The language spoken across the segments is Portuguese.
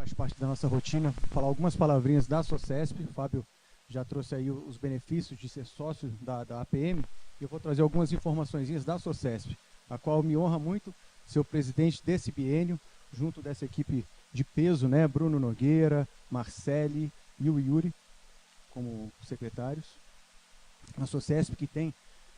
faz parte da nossa rotina, falar algumas palavrinhas da SOCESP. O Fábio já trouxe aí os benefícios de ser sócio da APM, e eu vou trazer algumas informações da SOCESP, a qual me honra muito ser o presidente desse biênio, junto dessa equipe de peso, né? Bruno Nogueira, Marcele e o Yuri, como secretários. A SOCESP, que tem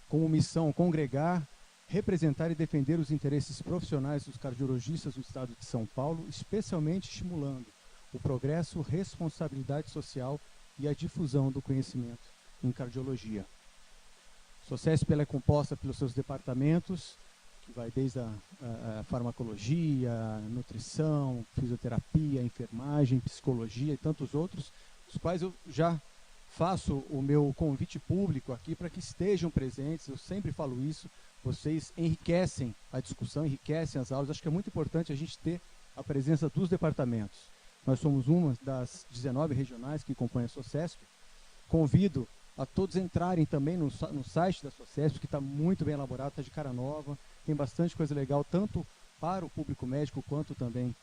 como missão congregar, representar e defender os interesses profissionais dos cardiologistas do estado de São Paulo, especialmente estimulando o progresso, responsabilidade social e a difusão do conhecimento em cardiologia. A SOCESP é composta pelos seus departamentos, que vai desde a farmacologia, nutrição, fisioterapia, enfermagem, psicologia e tantos outros, os quais eu já faço o meu convite público aqui para que estejam presentes. Eu sempre falo isso, vocês enriquecem a discussão, enriquecem as aulas. Acho que é muito importante a gente ter a presença dos departamentos. Nós somos uma das 19 regionais que compõem a SOCESP. Convido a todos entrarem também no site da SOCESP, que está muito bem elaborado, está de cara nova, tem bastante coisa legal, tanto para o público médico quanto também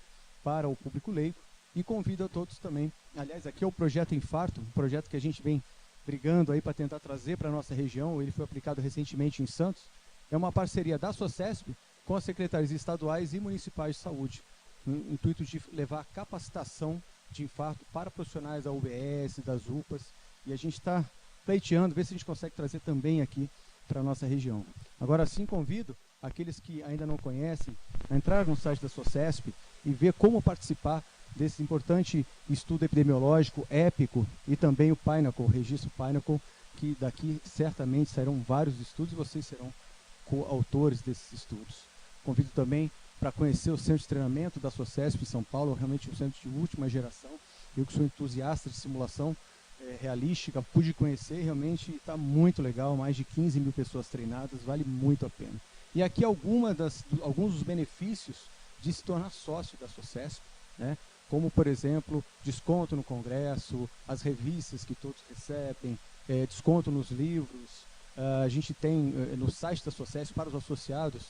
para o público leigo. E convido a todos também, aliás, aqui é o Projeto Infarto, um projeto que a gente vem brigando aí para tentar trazer para a nossa região. Ele foi aplicado recentemente em Santos. É uma parceria da SOCESP com as secretarias estaduais e municipais de saúde, no intuito de levar capacitação de infarto para profissionais da UBS, das UPAs, e a gente está pleiteando, ver se a gente consegue trazer também aqui para a nossa região. Agora sim, convido aqueles que ainda não conhecem a entrar no site da SOCESP e ver como participar desse importante estudo epidemiológico épico, e também o Pinnacle, o registro Pinnacle, que daqui certamente sairão vários estudos e vocês serão coautores desses estudos. Convido também para conhecer o centro de treinamento da SOCESP em São Paulo, realmente um centro de última geração. Eu que sou entusiasta de simulação realística, pude conhecer, realmente está muito legal, mais de 15 mil pessoas treinadas, vale muito a pena. E aqui alguns dos benefícios de se tornar sócio da SOCESP, né? Como, por exemplo, desconto no congresso, as revistas que todos recebem, desconto nos livros. A gente tem no site da SOCESP, para os associados,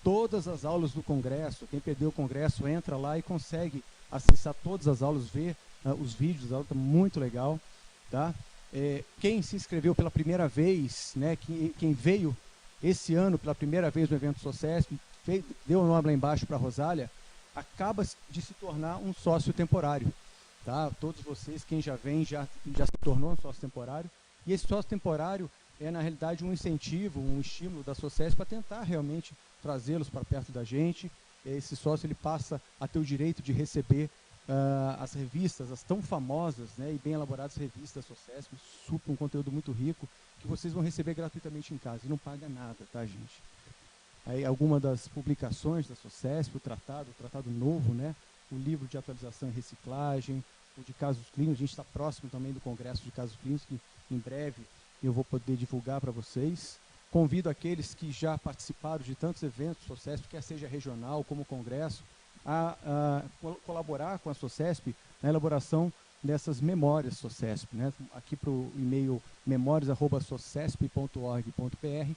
todas as aulas do congresso. Quem perdeu o congresso entra lá e consegue acessar todas as aulas, ver os vídeos da aula, está muito legal. Tá? Quem se inscreveu pela primeira vez, né, quem veio esse ano pela primeira vez no evento SOCESP, deu o nome lá embaixo para a Rosália, acaba de se tornar um sócio temporário. Tá? Todos vocês, quem já vem, já se tornou um sócio temporário. E esse sócio temporário é, na realidade, um incentivo, um estímulo da SOCESP para tentar realmente trazê-los para perto da gente. Esse sócio ele passa a ter o direito de receber as revistas, as tão famosas, né, e bem elaboradas revistas da SOCESP, um conteúdo muito rico, que vocês vão receber gratuitamente em casa, e não paga nada, tá, gente? Aí, alguma das publicações da SOCESP, o tratado novo, né, o livro de atualização e reciclagem, o de casos clínicos. A gente está próximo também do congresso de casos clínicos, que em breve eu vou poder divulgar para vocês. Convido aqueles que já participaram de tantos eventos SOCESP, quer seja regional como congresso, a colaborar com a SOCESP na elaboração dessas memórias SOCESP, né? Aqui para o e-mail memórias@socesp.org.br,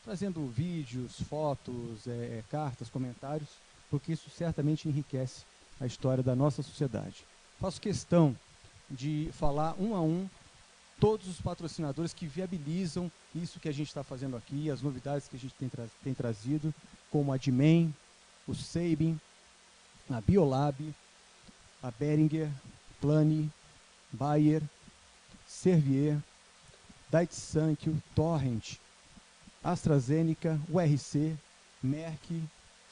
trazendo vídeos, fotos, cartas, comentários, porque isso certamente enriquece a história da nossa sociedade. Faço questão de falar um a um todos os patrocinadores que viabilizam isso que a gente está fazendo aqui, as novidades que a gente tem trazido, como a Dimen, o Sabin, a Biolab, a Behringer, Plani, Bayer, Servier, Daiichi Sankyo, Torrent, AstraZeneca, URC, Merck,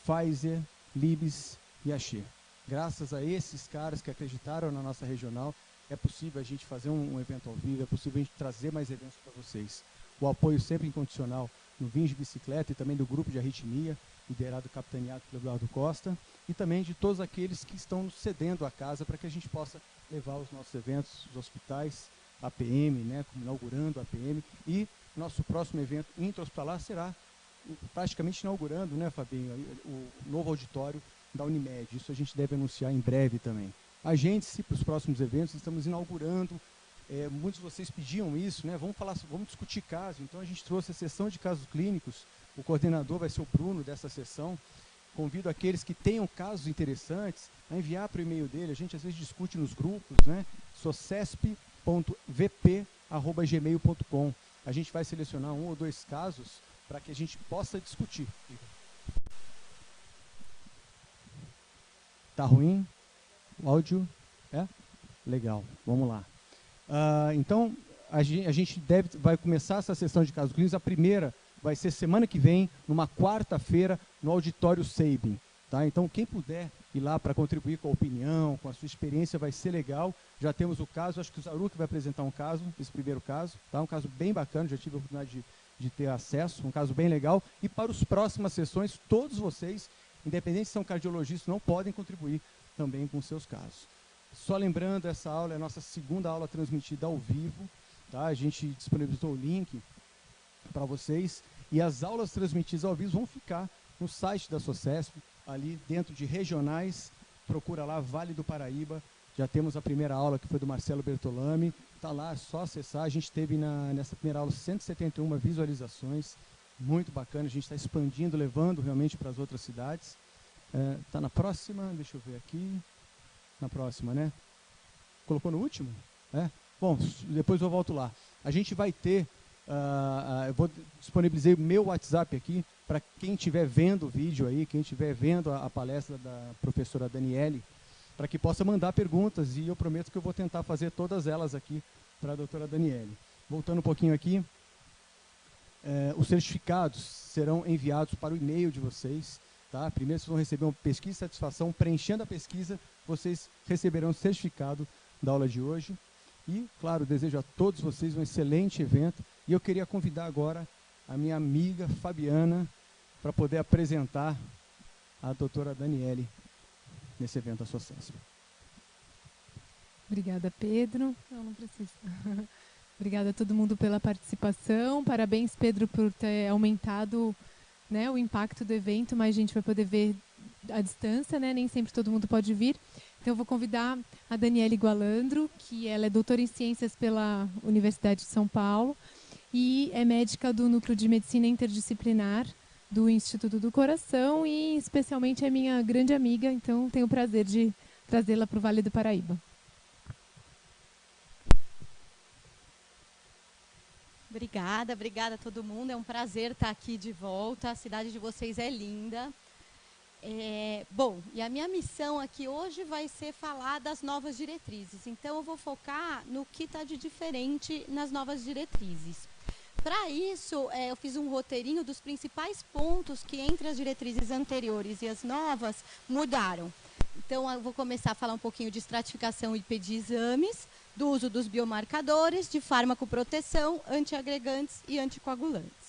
Pfizer, Libs e Axê. Graças a esses caras que acreditaram na nossa regional, é possível a gente fazer um evento ao vivo, é possível a gente trazer mais eventos para vocês. O apoio sempre incondicional no Vinho de Bicicleta e também do grupo de arritmia, liderado e capitaneado pelo Eduardo Costa, e também de todos aqueles que estão nos cedendo a casa para que a gente possa levar os nossos eventos, os hospitais, a APM, né, inaugurando a APM, e nosso próximo evento intra-hospitalar será praticamente inaugurando, né, Fabinho, o novo auditório da Unimed. Isso a gente deve anunciar em breve também. Agende-se para os próximos eventos, estamos inaugurando. Muitos de vocês pediam isso, né? Vamos discutir caso. Então a gente trouxe a sessão de casos clínicos. O coordenador vai ser o Bruno dessa sessão. Convido aqueles que tenham casos interessantes a enviar para o e-mail dele. A gente às vezes discute nos grupos, né? socesp.vp@gmail.com. A gente vai selecionar 1 ou 2 casos para que a gente possa discutir. Tá ruim? O áudio? É? Legal, vamos lá. Então, a gente vai começar essa sessão de casos clínicos. A primeira vai ser semana que vem, numa quarta-feira, no auditório Sabin. Tá? Então, quem puder ir lá para contribuir com a opinião, com a sua experiência, vai ser legal. Já temos o caso, acho que o Zaruk vai apresentar um caso, esse primeiro caso. Tá? Um caso bem bacana, já tive a oportunidade de ter acesso, um caso bem legal. E para as próximas sessões, todos vocês, independente se são cardiologistas, não podem contribuir também com seus casos. Só lembrando, essa aula é a nossa segunda aula transmitida ao vivo. Tá? A gente disponibilizou o link para vocês. E as aulas transmitidas ao vivo vão ficar no site da SOCESP, ali dentro de regionais. Procura lá, Vale do Paraíba. Já temos a primeira aula, que foi do Marcelo Bertolami. Está lá, é só acessar. A gente teve nessa primeira aula 171 visualizações. Muito bacana. A gente está expandindo, levando realmente para as outras cidades. Está na próxima, deixa eu ver aqui. Na próxima, né? Colocou no último? Bom, depois eu volto lá. A gente vai ter, eu vou disponibilizar o meu WhatsApp aqui, para quem estiver vendo o vídeo aí, quem estiver vendo a palestra da professora Daniele, para que possa mandar perguntas, e eu prometo que eu vou tentar fazer todas elas aqui para a doutora Daniele. Voltando um pouquinho aqui, os certificados serão enviados para o e-mail de vocês. Tá? Primeiro vocês vão receber uma pesquisa de satisfação. Preenchendo a pesquisa, vocês receberão o certificado da aula de hoje. E, claro, desejo a todos vocês um excelente evento. E eu queria convidar agora a minha amiga Fabiana para poder apresentar a doutora Daniele nesse evento da SOCESP. Obrigada, Pedro. Não precisa. Obrigada a todo mundo pela participação. Parabéns, Pedro, por ter aumentado, né, o impacto do evento. Mais gente vai poder ver à distância, né? Nem sempre todo mundo pode vir. Então, eu vou convidar a Daniele Gualandro, que ela é doutora em Ciências pela Universidade de São Paulo e é médica do Núcleo de Medicina Interdisciplinar do Instituto do Coração e, especialmente, é minha grande amiga. Então, tenho o prazer de trazê-la para o Vale do Paraíba. Obrigada a todo mundo. É um prazer estar aqui de volta. A cidade de vocês é linda. Bom, e a minha missão aqui hoje vai ser falar das novas diretrizes. Então, eu vou focar no que está de diferente nas novas diretrizes. Para isso, eu fiz um roteirinho dos principais pontos que, entre as diretrizes anteriores e as novas, mudaram. Então, eu vou começar a falar um pouquinho de estratificação e de exames, do uso dos biomarcadores, de farmacoproteção, antiagregantes e anticoagulantes.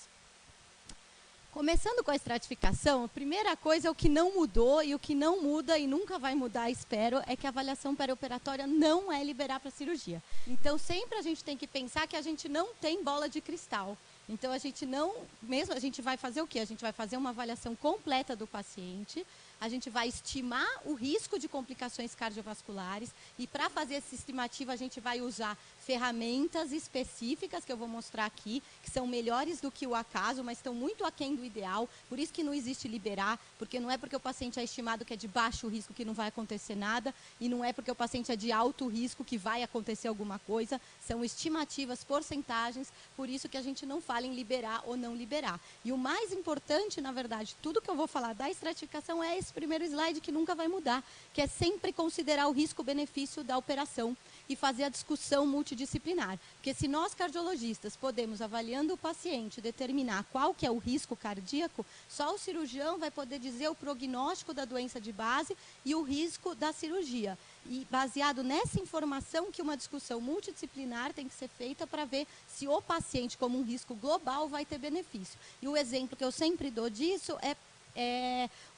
Começando com a estratificação, a primeira coisa é o que não mudou, e o que não muda e nunca vai mudar, espero, é que a avaliação perioperatória não é liberar para cirurgia. Então, sempre a gente tem que pensar que a gente não tem bola de cristal. Então, a gente vai fazer o quê? A gente vai fazer uma avaliação completa do paciente, a gente vai estimar o risco de complicações cardiovasculares e, para fazer essa estimativa, a gente vai usar ferramentas específicas, que eu vou mostrar aqui, que são melhores do que o acaso, mas estão muito aquém do ideal. Por isso que não existe liberar, porque não é porque o paciente é estimado que é de baixo risco que não vai acontecer nada, e não é porque o paciente é de alto risco que vai acontecer alguma coisa. São estimativas, porcentagens, por isso que a gente não fala em liberar ou não liberar. E o mais importante, na verdade, tudo que eu vou falar da estratificação é esse primeiro slide que nunca vai mudar, que é sempre considerar o risco-benefício da operação e fazer a discussão multidisciplinar. Porque se nós, cardiologistas, podemos, avaliando o paciente, determinar qual que é o risco cardíaco, só o cirurgião vai poder dizer o prognóstico da doença de base e o risco da cirurgia. E baseado nessa informação que uma discussão multidisciplinar tem que ser feita para ver se o paciente, como um risco global, vai ter benefício. E o exemplo que eu sempre dou disso é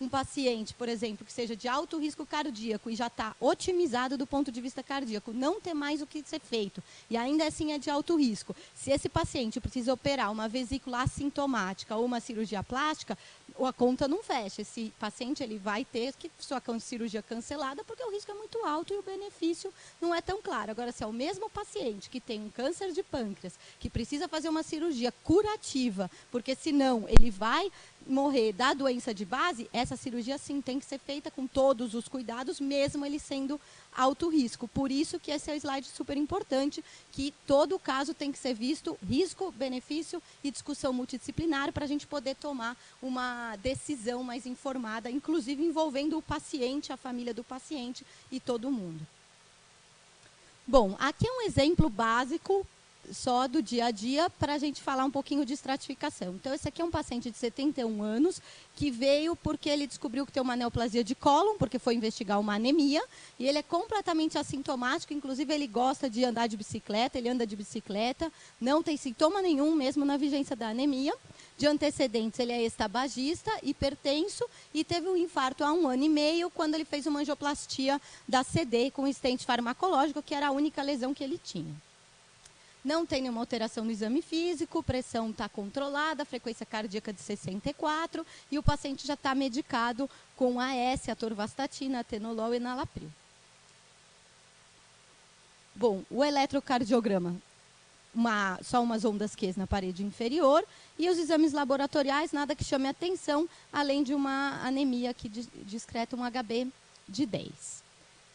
um paciente, por exemplo, que seja de alto risco cardíaco e já está otimizado do ponto de vista cardíaco, não ter mais o que ser feito, e ainda assim é de alto risco. Se esse paciente precisa operar uma vesícula assintomática ou uma cirurgia plástica, a conta não fecha. Esse paciente ele vai ter que sua cirurgia cancelada porque o risco é muito alto e o benefício não é tão claro. Agora, se é o mesmo paciente que tem um câncer de pâncreas, que precisa fazer uma cirurgia curativa, porque senão ele vai morrer da doença de base, essa cirurgia sim tem que ser feita com todos os cuidados, mesmo ele sendo alto risco. Por isso que esse é um slide super importante, que todo caso tem que ser visto risco, benefício e discussão multidisciplinar para a gente poder tomar uma decisão mais informada, inclusive envolvendo o paciente, a família do paciente e todo mundo. Bom, aqui é um exemplo básico só do dia a dia para a gente falar um pouquinho de estratificação. Então, esse aqui é um paciente de 71 anos que veio porque ele descobriu que tem uma neoplasia de cólon, porque foi investigar uma anemia, e ele é completamente assintomático, inclusive ele gosta de andar de bicicleta, ele anda de bicicleta, não tem sintoma nenhum, mesmo na vigência da anemia. De antecedentes, ele é ex-tabagista, hipertenso, e teve um infarto há 1 ano e meio, quando ele fez uma angioplastia da CD com estente farmacológico, que era a única lesão que ele tinha. Não tem nenhuma alteração no exame físico, pressão está controlada, frequência cardíaca de 64, e o paciente já está medicado com AS, atorvastatina, atenolol e enalapril. Bom, o eletrocardiograma, só umas ondas Q na parede inferior, e os exames laboratoriais, nada que chame atenção, além de uma anemia que discreta um HB de 10.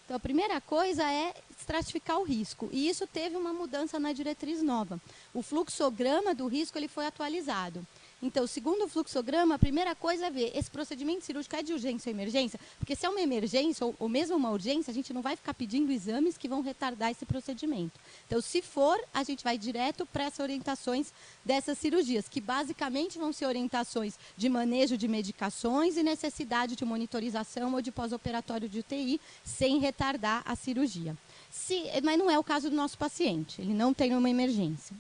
Então, a primeira coisa é estratificar o risco. E isso teve uma mudança na diretriz nova. O fluxograma do risco ele foi atualizado. Então, segundo o fluxograma, a primeira coisa é ver, esse procedimento cirúrgico é de urgência ou emergência? Porque se é uma emergência ou mesmo uma urgência, a gente não vai ficar pedindo exames que vão retardar esse procedimento. Então, se for, a gente vai direto para essas orientações dessas cirurgias, que basicamente vão ser orientações de manejo de medicações e necessidade de monitorização ou de pós-operatório de UTI, sem retardar a cirurgia. Mas não é o caso do nosso paciente, ele não tem uma emergência.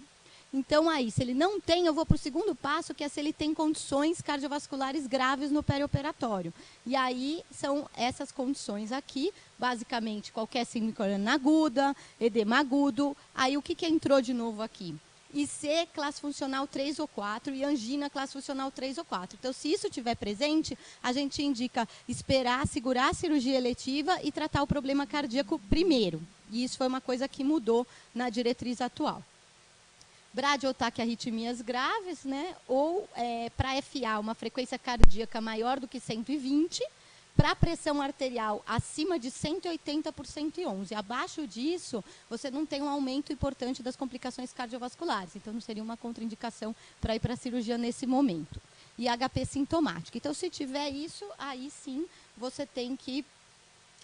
Então, aí, se ele não tem, eu vou para o segundo passo, que é se ele tem condições cardiovasculares graves no perioperatório. E aí, são essas condições aqui, basicamente, qualquer síndrome coronariana aguda, edema agudo. Aí, o que entrou de novo aqui? IC, classe funcional 3 ou 4, e angina, classe funcional 3 ou 4. Então, se isso estiver presente, a gente indica esperar, segurar a cirurgia eletiva e tratar o problema cardíaco primeiro. E isso foi uma coisa que mudou na diretriz atual. Brad ou taquiarritmias graves, né? Ou para FA, uma frequência cardíaca maior do que 120, para pressão arterial acima de 180 por 111. Abaixo disso, você não tem um aumento importante das complicações cardiovasculares. Então, não seria uma contraindicação para ir para a cirurgia nesse momento. E HP sintomática. Então, se tiver isso, aí sim você tem que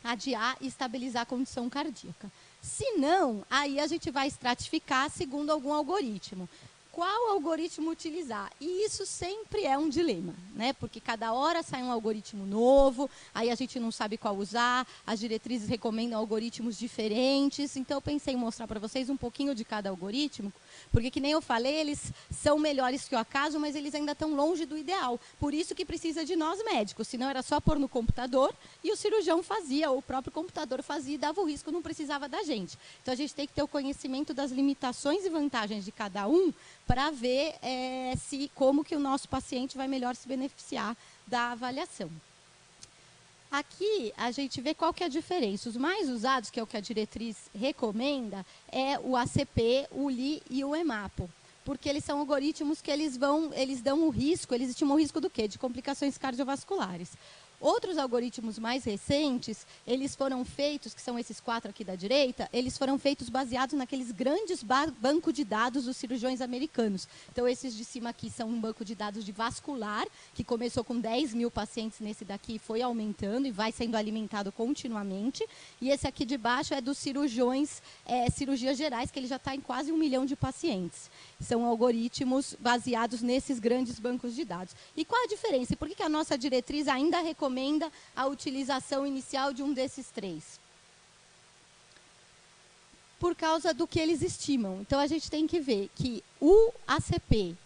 adiar e estabilizar a condição cardíaca. Se não, aí a gente vai estratificar segundo algum algoritmo. Qual algoritmo utilizar? E isso sempre é um dilema, né? Porque cada hora sai um algoritmo novo, aí a gente não sabe qual usar, as diretrizes recomendam algoritmos diferentes. Então, eu pensei em mostrar para vocês um pouquinho de cada algoritmo, porque, que nem eu falei, eles são melhores que o acaso, mas eles ainda estão longe do ideal. Por isso que precisa de nós médicos, senão era só pôr no computador e o cirurgião fazia, ou o próprio computador fazia e dava o risco, não precisava da gente. Então, a gente tem que ter o conhecimento das limitações e vantagens de cada um, para ver como que o nosso paciente vai melhor se beneficiar da avaliação. Aqui, a gente vê qual que é a diferença. Os mais usados, que é o que a diretriz recomenda, é o ACP, o LI e o EMAPO. Porque eles são algoritmos que eles dão o risco, eles estimam o risco do quê? De complicações cardiovasculares. Outros algoritmos mais recentes, eles foram feitos, que são esses 4 aqui da direita, eles foram feitos baseados naqueles grandes bancos de dados dos cirurgiões americanos. Então, esses de cima aqui são um banco de dados de vascular, que começou com 10 mil pacientes nesse daqui, foi aumentando e vai sendo alimentado continuamente. E esse aqui de baixo é dos cirurgiões, cirurgias gerais, que ele já está em quase 1 milhão de pacientes. São algoritmos baseados nesses grandes bancos de dados. E qual a diferença? E por que a nossa diretriz ainda recomenda a utilização inicial de um desses 3? Por causa do que eles estimam. Então, a gente tem que ver que o ACP,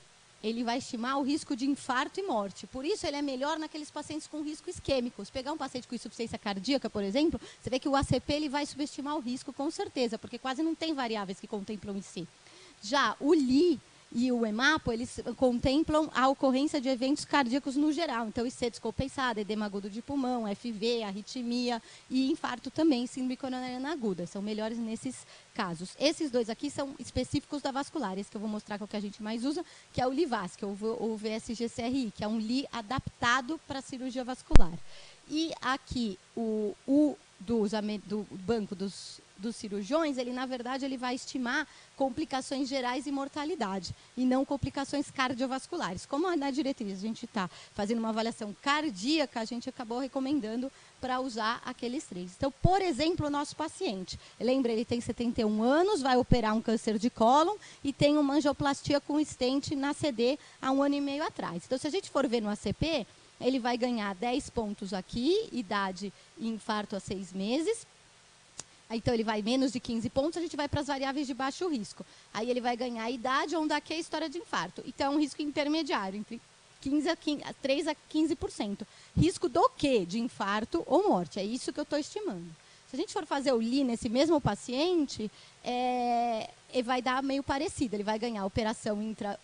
ele vai estimar o risco de infarto e morte. Por isso, ele é melhor naqueles pacientes com risco isquêmico. Se pegar um paciente com insuficiência cardíaca, por exemplo, você vê que o ACP ele vai subestimar o risco com certeza, porque quase não tem variáveis que contemplam IC. Já o LI e o EMAPO, eles contemplam a ocorrência de eventos cardíacos no geral. Então, IC descompensada, edema agudo de pulmão, FV, arritmia e infarto também, síndrome coronariana aguda. São melhores nesses casos. Esses dois aqui são específicos da vascular. Esse que eu vou mostrar que é o que a gente mais usa, que é o LIVAS, que é o VSG-CRI, que é um LI adaptado para cirurgia vascular. E aqui, do banco dos cirurgiões, ele, na verdade, ele vai estimar complicações gerais e mortalidade, e não complicações cardiovasculares. Como na diretriz a gente está fazendo uma avaliação cardíaca, a gente acabou recomendando para usar aqueles 3. Então, por exemplo, o nosso paciente, lembra, ele tem 71 anos, vai operar um câncer de cólon e tem uma angioplastia com stent na CD há 1 ano e meio atrás. Então, se a gente for ver no ACP, ele vai ganhar 10 pontos aqui, idade e infarto a 6 meses. Então, ele vai menos de 15 pontos, a gente vai para as variáveis de baixo risco. Aí, ele vai ganhar a idade, onde aqui é a história de infarto. Então, é um risco intermediário, entre 3 a 15%. Risco do quê? De infarto ou morte. É isso que eu estou estimando. Se a gente for fazer o LI nesse mesmo paciente, vai dar meio parecido. Ele vai ganhar operação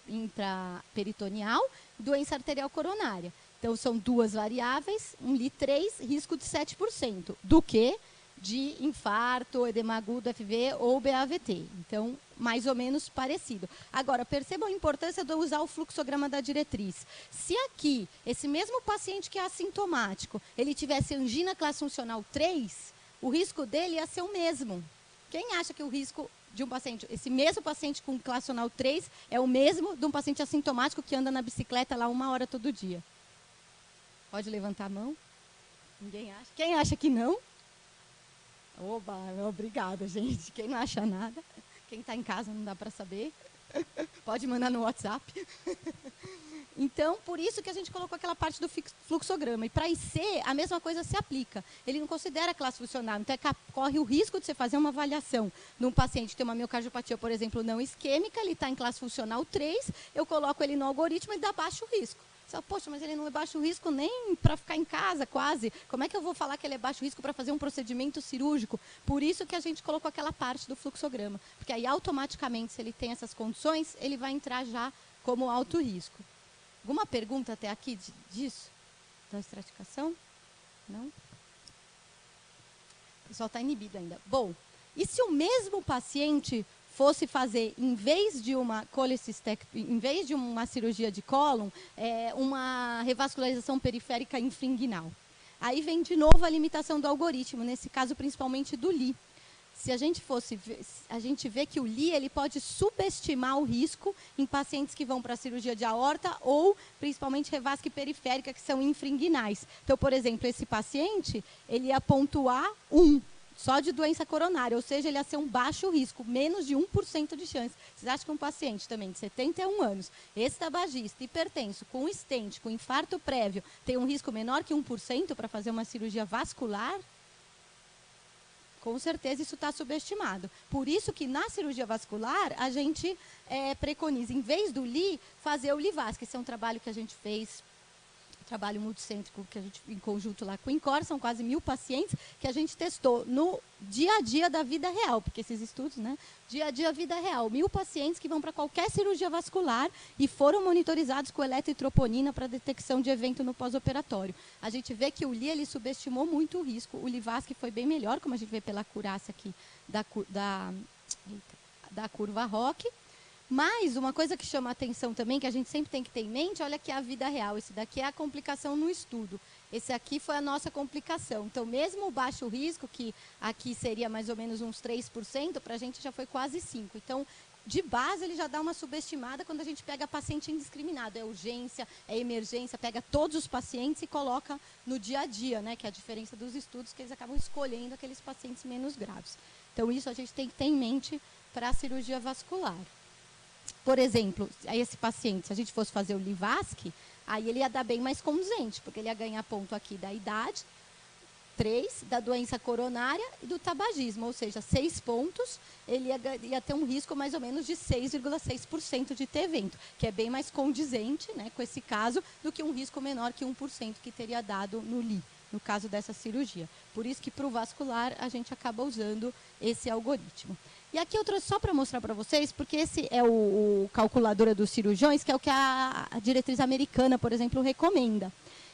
intraperitoneal, doença arterial coronária. Então, são 2 variáveis, um LI 3, risco de 7%. Do quê? De infarto, edema agudo, FV ou BAVT. Então, mais ou menos parecido. Agora, percebam a importância de usar o fluxograma da diretriz. Se aqui, esse mesmo paciente que é assintomático, ele tivesse angina classe funcional 3, o risco dele ia ser o mesmo. Quem acha que o risco de um paciente, esse mesmo paciente com classe funcional 3, é o mesmo de um paciente assintomático que anda na bicicleta lá 1 hora todo dia? Pode levantar a mão? Ninguém acha? Quem acha que não? Oba, obrigada, gente. Quem não acha nada, quem está em casa não dá para saber, pode mandar no WhatsApp. Então, por isso que a gente colocou aquela parte do fluxograma. E para IC, a mesma coisa se aplica. Ele não considera classe funcional, então corre o risco de você fazer uma avaliação num paciente que tem uma miocardiopatia, por exemplo, não isquêmica, ele está em classe funcional 3, eu coloco ele no algoritmo e dá baixo risco. Poxa, mas ele não é baixo risco nem para ficar em casa, quase. Como é que eu vou falar que ele é baixo risco para fazer um procedimento cirúrgico? Por isso que a gente colocou aquela parte do fluxograma. Porque aí, automaticamente, se ele tem essas condições, ele vai entrar já como alto risco. Alguma pergunta até aqui disso? Da estratificação? Não? O pessoal está inibido ainda. Bom, e se o mesmo paciente fosse fazer, em vez de uma colecistectomia, em vez de uma cirurgia de cólon, uma revascularização periférica infringuinal? Aí vem de novo a limitação do algoritmo, nesse caso principalmente do LI. Se a gente vê que o LI ele pode subestimar o risco em pacientes que vão para a cirurgia de aorta ou principalmente revasque periférica, que são infringuinais. Então, por exemplo, esse paciente, ele ia pontuar 1. Só de doença coronária, ou seja, ele ia ser um baixo risco, menos de 1% de chance. Vocês acham que um paciente também de 71 anos, ex-tabagista, hipertenso, com stent, com infarto prévio, tem um risco menor que 1% para fazer uma cirurgia vascular? Com certeza isso está subestimado. Por isso que na cirurgia vascular, a gente preconiza, em vez do LI, fazer o LIVAS, que esse é um trabalho que a gente fez, trabalho multicêntrico que a gente, em conjunto lá com o INCOR, são quase 1000 pacientes que a gente testou no dia a dia da vida real, porque esses estudos, né? Dia a dia, vida real. 1000 pacientes que vão para qualquer cirurgia vascular e foram monitorizados com eletrotroponina para detecção de evento no pós-operatório. A gente vê que o LI, ele subestimou muito o risco. O LIVAS, que foi bem melhor, como a gente vê pela acurácia aqui da curva ROC. Mas uma coisa que chama a atenção também, que a gente sempre tem que ter em mente, olha aqui a vida real. Esse daqui é a complicação no estudo. Esse aqui foi a nossa complicação. Então, mesmo o baixo risco, que aqui seria mais ou menos uns 3%, para a gente já foi quase 5%. Então, de base, ele já dá uma subestimada quando a gente pega paciente indiscriminado. É urgência, é emergência, pega todos os pacientes e coloca no dia a dia, né? Que é a diferença dos estudos, que eles acabam escolhendo aqueles pacientes menos graves. Então, isso a gente tem que ter em mente para a cirurgia vascular. Por exemplo, esse paciente, se a gente fosse fazer o LIVASC, aí ele ia dar bem mais condizente, porque ele ia ganhar ponto aqui da idade, 3, da doença coronária e do tabagismo, ou seja, 6 pontos, ele ia ter um risco mais ou menos de 6,6% de ter evento, que é bem mais condizente, né, com esse caso, do que um risco menor que 1% que teria dado no LI. no caso dessa cirurgia. Por isso que para o vascular a gente acaba usando esse algoritmo. E aqui eu trouxe só para mostrar para vocês, porque esse é o calculadora dos cirurgiões, que é o que a diretriz americana, por exemplo, recomenda.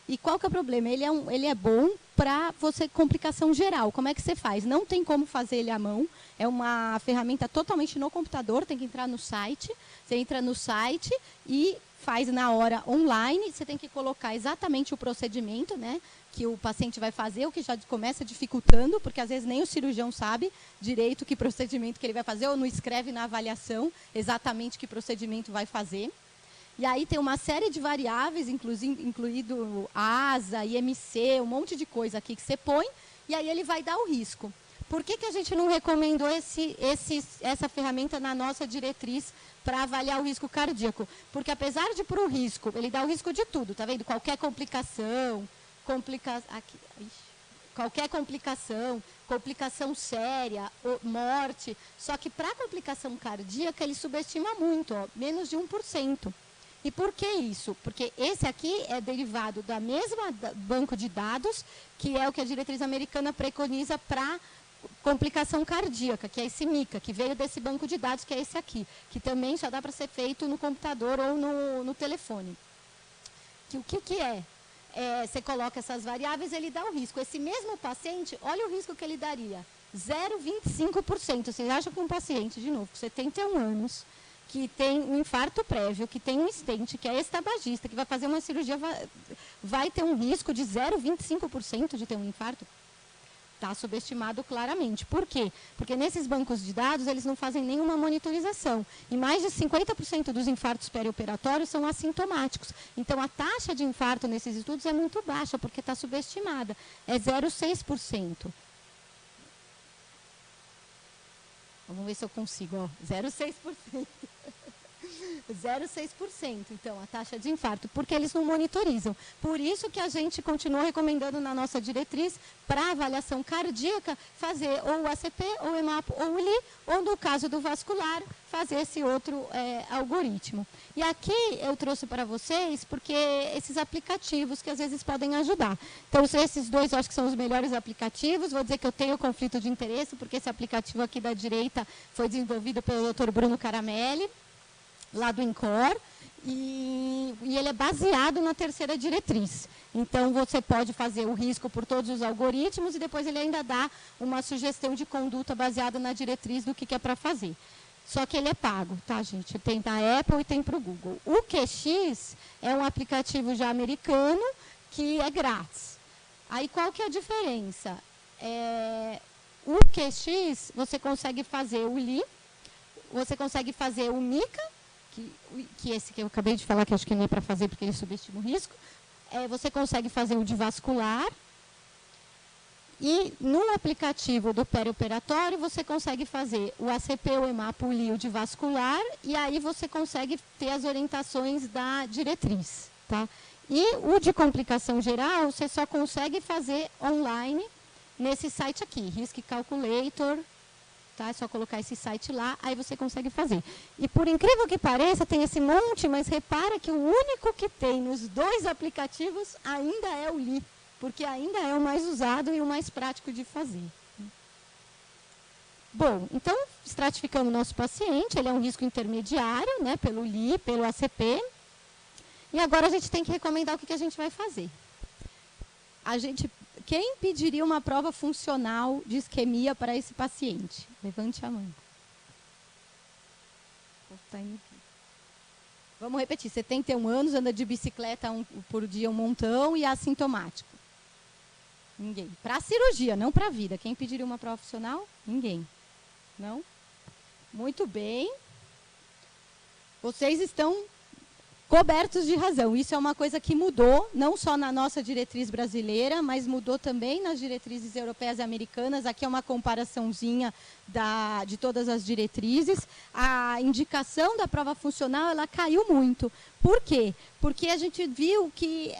E qual que é o problema? Ele é bom para você complicação geral. Como é que você faz? Não tem como fazer ele à mão. É uma ferramenta totalmente no computador, tem que entrar no site. Você entra no site e faz na hora online. Você tem que colocar exatamente o procedimento, né, que o paciente vai fazer, o que já começa dificultando, porque às vezes nem o cirurgião sabe direito que procedimento que ele vai fazer, ou não escreve na avaliação exatamente que procedimento vai fazer. E aí tem uma série de variáveis, incluído ASA, IMC, um monte de coisa aqui que você põe, e aí ele vai dar o risco. Por que a gente não recomendou essa ferramenta na nossa diretriz para avaliar o risco cardíaco? Porque apesar de para o risco, ele dá o risco de tudo, tá vendo? Qualquer complicação, complicação séria, morte. Só que para a complicação cardíaca ele subestima muito, ó, menos de 1%. E por que isso? Porque esse aqui é derivado da mesma banco de dados, que é o que a diretriz americana preconiza para complicação cardíaca, que é esse MICA, que veio desse banco de dados, que é esse aqui, que também só dá para ser feito no computador ou no telefone. O que é? Você coloca essas variáveis, ele dá o risco. Esse mesmo paciente, olha o risco que ele daria, 0,25%. Vocês acham que um paciente, de novo, com 71 anos, que tem um infarto prévio, que tem um stent, que é ex-tabagista, que vai fazer uma cirurgia, vai ter um risco de 0,25% de ter um infarto? Está subestimado claramente. Por quê? Porque nesses bancos de dados, eles não fazem nenhuma monitorização. E mais de 50% dos infartos perioperatórios são assintomáticos. Então, a taxa de infarto nesses estudos é muito baixa, porque está subestimada. É 0,6%. Vamos ver se eu consigo. Ó, 0,6%. 0,6%, então, a taxa de infarto, porque eles não monitorizam. Por isso que a gente continua recomendando na nossa diretriz, para avaliação cardíaca, fazer ou o ACP, ou o EMAPO, ou o LI, ou no caso do vascular, fazer esse outro algoritmo. E aqui eu trouxe para vocês, porque esses aplicativos que às vezes podem ajudar. Então, esses dois eu acho que são os melhores aplicativos. Vou dizer que eu tenho conflito de interesse, porque esse aplicativo aqui da direita foi desenvolvido pelo Dr. Bruno Caramelli, lá do INCOR, e ele é baseado na terceira diretriz. Então, você pode fazer o risco por todos os algoritmos e depois ele ainda dá uma sugestão de conduta baseada na diretriz do que é para fazer. Só que ele é pago, tá, gente? Tem da Apple e tem para o Google. O QX é um aplicativo já americano que é grátis. Aí, qual que é a diferença? O QX, você consegue fazer o LI, você consegue fazer o MICA, que esse que eu acabei de falar, que acho que não é para fazer porque ele subestima o risco. Você consegue fazer o de vascular. E no aplicativo do perioperatório, você consegue fazer o ACP, o EMAPO, o LI, o de vascular, e aí você consegue ter as orientações da diretriz. Tá? E o de complicação geral, você só consegue fazer online nesse site aqui, Risk Calculator. Tá? É só colocar esse site lá, aí você consegue fazer. E por incrível que pareça, tem esse monte, mas repara que o único que tem nos dois aplicativos ainda é o LI, porque ainda é o mais usado e o mais prático de fazer. Bom, então, estratificando o nosso paciente, ele é um risco intermediário, né, pelo LI, pelo ACP. E agora a gente tem que recomendar o que a gente vai fazer. Quem pediria uma prova funcional de isquemia para esse paciente? Levante a mão. Vamos repetir. 71 anos, anda de bicicleta por dia um montão e é assintomático. Ninguém. Para a cirurgia, não para a vida. Quem pediria uma prova funcional? Ninguém. Não? Muito bem. Vocês estão cobertos de razão. Isso é uma coisa que mudou, não só na nossa diretriz brasileira, mas mudou também nas diretrizes europeias e americanas. Aqui é uma comparaçãozinha de todas as diretrizes. A indicação da prova funcional, ela caiu muito. Por quê? Porque a gente viu que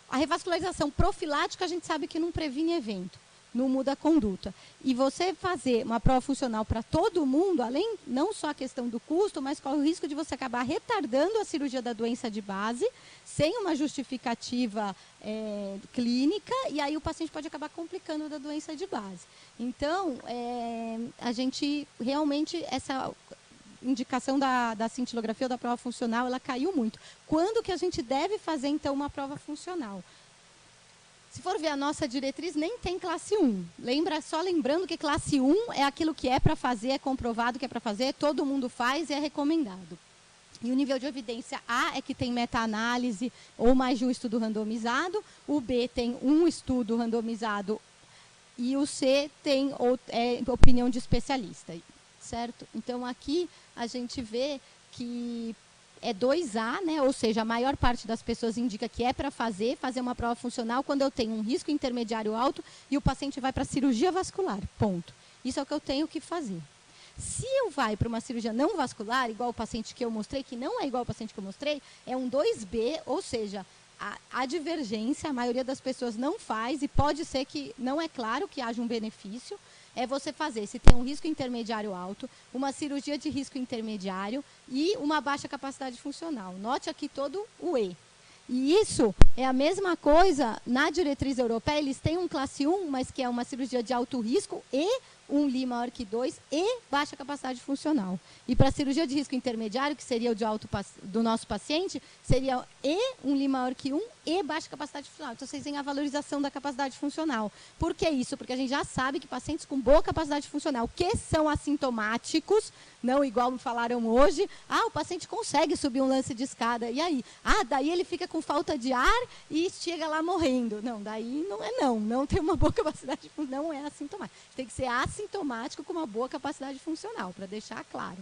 a revascularização profilática, a gente sabe que não previne evento. não muda a conduta. E você fazer uma prova funcional para todo mundo, além não só a questão do custo, mas corre o risco de você acabar retardando a cirurgia da doença de base, sem uma justificativa clínica, e aí o paciente pode acabar complicando da doença de base. Então, a gente realmente, essa indicação da cintilografia ou da prova funcional, ela caiu muito. Quando que a gente deve fazer, então, uma prova funcional? Se for ver a nossa diretriz, nem tem classe 1. Só lembrando que classe 1 é aquilo que é para fazer, é comprovado que é para fazer, todo mundo faz e é recomendado. E o nível de evidência A é que tem meta-análise ou mais de um estudo randomizado, o B tem um estudo randomizado e o C tem opinião de especialista, certo? Então, aqui a gente vê que é 2A, né? Ou seja, a maior parte das pessoas indica que é para fazer uma prova funcional quando eu tenho um risco intermediário alto e o paciente vai para a cirurgia vascular, ponto. Isso é o que eu tenho que fazer. Se eu vai para uma cirurgia não vascular, igual o paciente que eu mostrei, que não é igual ao paciente que eu mostrei, é um 2B, ou seja, a divergência, a maioria das pessoas não faz, e pode ser que não é claro que haja um benefício, é você fazer, se tem um risco intermediário alto, uma cirurgia de risco intermediário e uma baixa capacidade funcional. Note aqui todo o E. E isso é a mesma coisa na diretriz europeia, eles têm um classe 1, mas que é uma cirurgia de alto risco e um Li maior que 2 e baixa capacidade funcional. E para a cirurgia de risco intermediário, que seria o de do nosso paciente, seria e um Li maior que 1 e baixa capacidade funcional. Então, vocês têm a valorização da capacidade funcional. Por que isso? Porque a gente já sabe que pacientes com boa capacidade funcional, que são assintomáticos, não igual me falaram hoje, o paciente consegue subir um lance de escada, e aí? Daí ele fica com falta de ar e chega lá morrendo. Não, daí não tem uma boa capacidade, não é assintomático. Tem que ser assintomático com uma boa capacidade funcional, para deixar claro.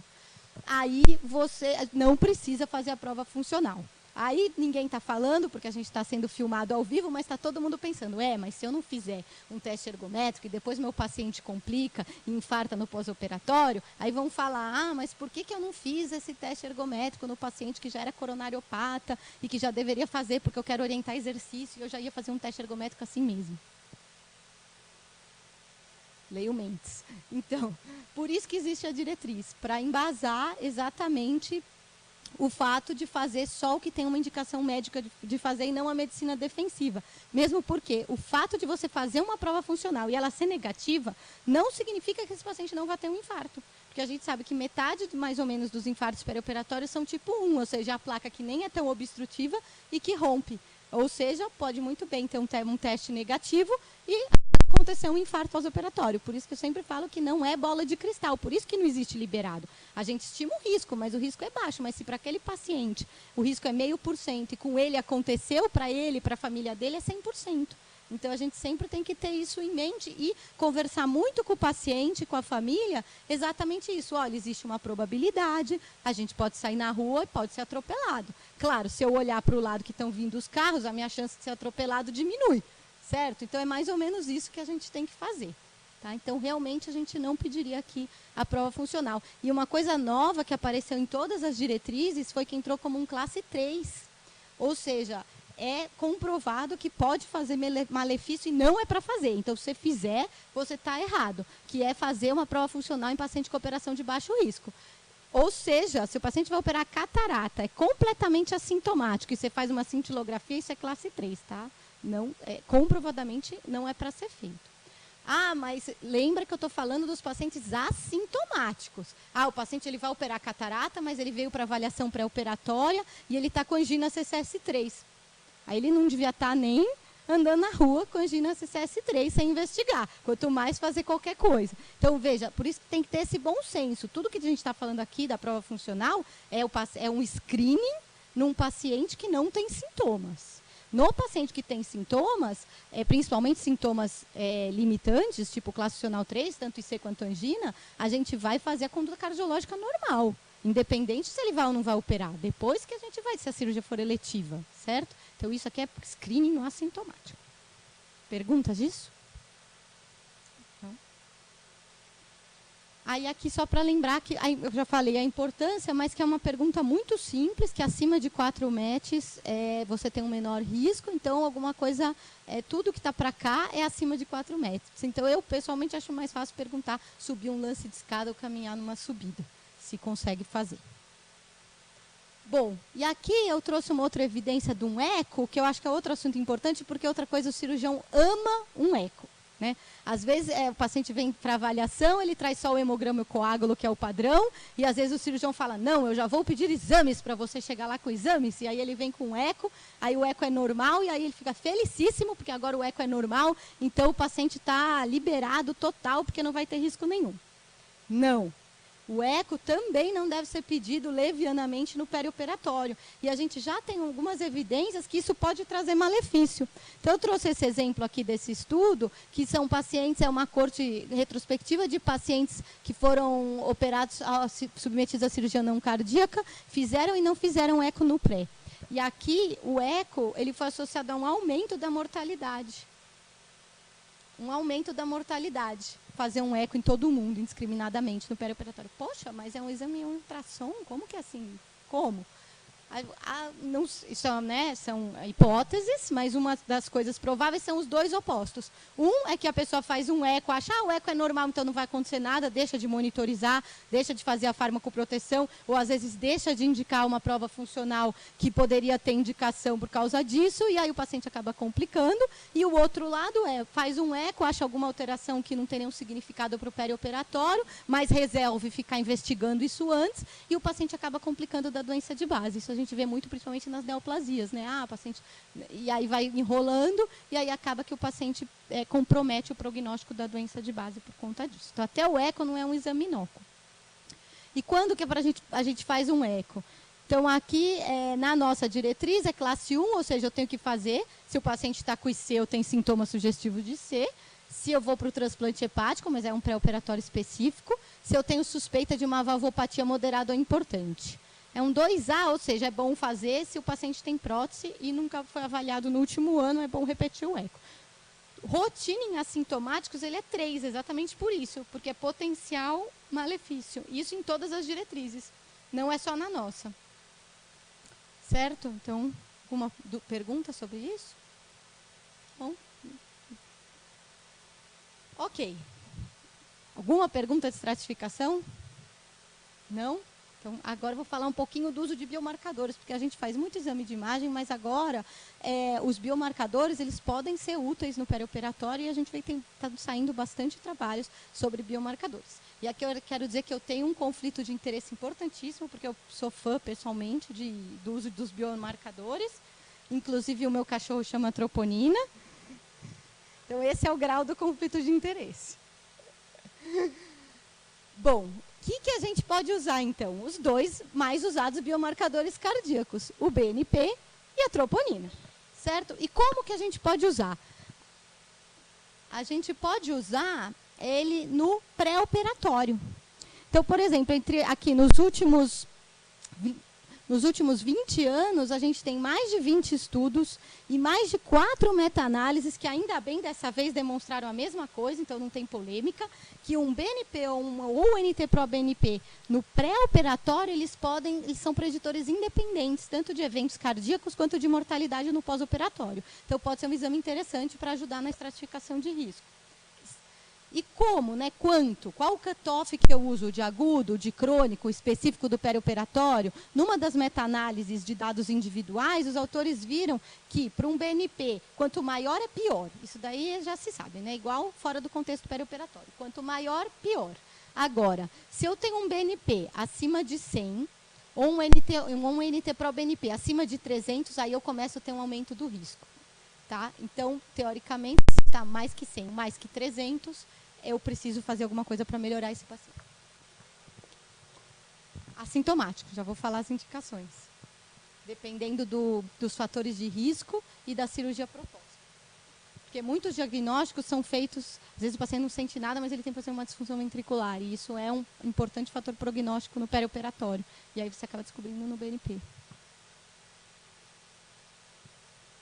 Aí você não precisa fazer a prova funcional. Aí ninguém está falando, porque a gente está sendo filmado ao vivo, mas está todo mundo pensando, mas se eu não fizer um teste ergométrico e depois meu paciente complica e infarta no pós-operatório, aí vão falar, mas por que eu não fiz esse teste ergométrico no paciente que já era coronariopata e que já deveria fazer, porque eu quero orientar exercício e eu já ia fazer um teste ergométrico assim mesmo. Leio mentes. Então, por isso que existe a diretriz, para embasar exatamente o fato de fazer só o que tem uma indicação médica de fazer e não a medicina defensiva. Mesmo porque o fato de você fazer uma prova funcional e ela ser negativa, não significa que esse paciente não vai ter um infarto. Porque a gente sabe que metade, mais ou menos, dos infartos perioperatórios são tipo 1, ou seja, a placa que nem é tão obstrutiva e que rompe. Ou seja, pode muito bem ter um teste negativo e acontecer um infarto pós-operatório. Por isso que eu sempre falo que não é bola de cristal, por isso que não existe liberado. A gente estima o risco, mas o risco é baixo. Mas se para aquele paciente o risco é 0,5% e com ele aconteceu, para ele, para a família dele, é 100%. Então, a gente sempre tem que ter isso em mente e conversar muito com o paciente, com a família, exatamente isso. Olha, existe uma probabilidade, a gente pode sair na rua e pode ser atropelado. Claro, se eu olhar para o lado que estão vindo os carros, a minha chance de ser atropelado diminui, certo? Então, é mais ou menos isso que a gente tem que fazer. Tá? Então, realmente, a gente não pediria aqui a prova funcional. E uma coisa nova que apareceu em todas as diretrizes foi que entrou como um classe 3. Ou seja, é comprovado que pode fazer malefício e não é para fazer. Então, se você fizer, você está errado, que é fazer uma prova funcional em paciente com operação de baixo risco. Ou seja, se o paciente vai operar catarata, é completamente assintomático e você faz uma cintilografia, isso é classe 3, tá? Não, comprovadamente não é para ser feito. Mas lembra que eu estou falando dos pacientes assintomáticos. O paciente ele vai operar catarata, mas ele veio para avaliação pré-operatória e ele está com angina CCS3. Aí ele não devia estar nem andando na rua com angina CCS3 sem investigar, quanto mais fazer qualquer coisa. Então, veja, por isso que tem que ter esse bom senso. Tudo que a gente está falando aqui da prova funcional é um screening num paciente que não tem sintomas. No paciente que tem sintomas, principalmente sintomas limitantes, tipo classe funcional 3, tanto IC quanto angina, a gente vai fazer a conduta cardiológica normal, independente se ele vai ou não vai operar. Depois que a gente vai, se a cirurgia for eletiva, certo? Então, isso aqui é screening no assintomático. Perguntas disso? Não? Aí aqui só para lembrar que eu já falei a importância, mas que é uma pergunta muito simples, que acima de 4 METs você tem um menor risco, então alguma coisa, tudo que está para cá é acima de 4 METs. Então eu pessoalmente acho mais fácil perguntar subir um lance de escada ou caminhar numa subida, se consegue fazer. Bom, e aqui eu trouxe uma outra evidência de um eco, que eu acho que é outro assunto importante, porque outra coisa, o cirurgião ama um eco. Né? Às vezes o paciente vem para avaliação, ele traz só o hemograma e o coágulo, que é o padrão, e às vezes o cirurgião fala, não, eu já vou pedir exames para você chegar lá com exames, e aí ele vem com o eco, aí o eco é normal, e aí ele fica felicíssimo, porque agora o eco é normal, então o paciente está liberado total, porque não vai ter risco nenhum. Não. O eco também não deve ser pedido levianamente no perioperatório. E a gente já tem algumas evidências que isso pode trazer malefício. Então, eu trouxe esse exemplo aqui desse estudo, que são pacientes, é uma corte retrospectiva de pacientes que foram operados, submetidos à cirurgia não cardíaca, fizeram e não fizeram eco no pré. E aqui, o eco ele foi associado a um aumento da mortalidade. Um aumento da mortalidade. Fazer um eco em todo mundo, indiscriminadamente, no perioperatório. Poxa, mas é um exame ultrassom? Como que é assim? Como? Não, isso, né, são hipóteses, mas uma das coisas prováveis são os dois opostos. Um é que a pessoa faz um eco, acha o eco é normal, então não vai acontecer nada, deixa de monitorizar, deixa de fazer a farmacoproteção, ou às vezes deixa de indicar uma prova funcional que poderia ter indicação por causa disso, e aí o paciente acaba complicando. E o outro lado faz um eco, acha alguma alteração que não tem nenhum significado para o perioperatório, mas resolve ficar investigando isso antes, e o paciente acaba complicando da doença de base. Isso a gente vê muito, principalmente nas neoplasias, né? Paciente, e aí vai enrolando, e aí acaba que o paciente compromete o prognóstico da doença de base por conta disso. Então, até o eco não é um exame inócuo. E quando que a gente faz um eco? Então, aqui, na nossa diretriz, é classe 1, ou seja, eu tenho que fazer, se o paciente está com IC, eu tenho sintomas sugestivos de IC, se eu vou para o transplante hepático, mas é um pré-operatório específico, se eu tenho suspeita de uma valvopatia moderada ou importante. É um 2A, ou seja, é bom fazer se o paciente tem prótese e nunca foi avaliado no último ano, é bom repetir o eco. Rotina em assintomáticos, ele é 3, exatamente por isso, porque é potencial malefício. Isso em todas as diretrizes, não é só na nossa. Certo? Então, alguma pergunta sobre isso? Bom. Ok. Alguma pergunta de estratificação? Não? Então, agora eu vou falar um pouquinho do uso de biomarcadores, porque a gente faz muito exame de imagem, mas agora os biomarcadores eles podem ser úteis no perioperatório e a gente está saindo bastante trabalhos sobre biomarcadores. E aqui eu quero dizer que eu tenho um conflito de interesse importantíssimo, porque eu sou fã, pessoalmente, do uso dos biomarcadores. Inclusive, o meu cachorro chama troponina. Então, esse é o grau do conflito de interesse. Bom, o que a gente pode usar, então? Os dois mais usados biomarcadores cardíacos, o BNP e a troponina, certo? E como que a gente pode usar? A gente pode usar ele no pré-operatório. Então, por exemplo, aqui nos últimos 20 anos, a gente tem mais de 20 estudos e mais de 4 meta-análises que, ainda bem, dessa vez demonstraram a mesma coisa, então não tem polêmica, que um BNP ou um NT-proBNP no pré-operatório, eles são preditores independentes, tanto de eventos cardíacos quanto de mortalidade no pós-operatório. Então, pode ser um exame interessante para ajudar na estratificação de risco. E como, né? Quanto? Qual o cutoff que eu uso de agudo, de crônico, específico do perioperatório? Numa das meta-análises de dados individuais, os autores viram que, para um BNP, quanto maior é pior. Isso daí já se sabe, né? Igual fora do contexto perioperatório. Quanto maior, pior. Agora, se eu tenho um BNP acima de 100, ou um NT-proBNP acima de 300, aí eu começo a ter um aumento do risco. Tá? Então, teoricamente, se está mais que 100, mais que 300, eu preciso fazer alguma coisa para melhorar esse paciente. Assintomático, já vou falar as indicações. Dependendo dos fatores de risco e da cirurgia proposta. Porque muitos diagnósticos são feitos, às vezes o paciente não sente nada, mas ele tem, por exemplo, uma disfunção ventricular. E isso é um importante fator prognóstico no perioperatório. E aí você acaba descobrindo no BNP.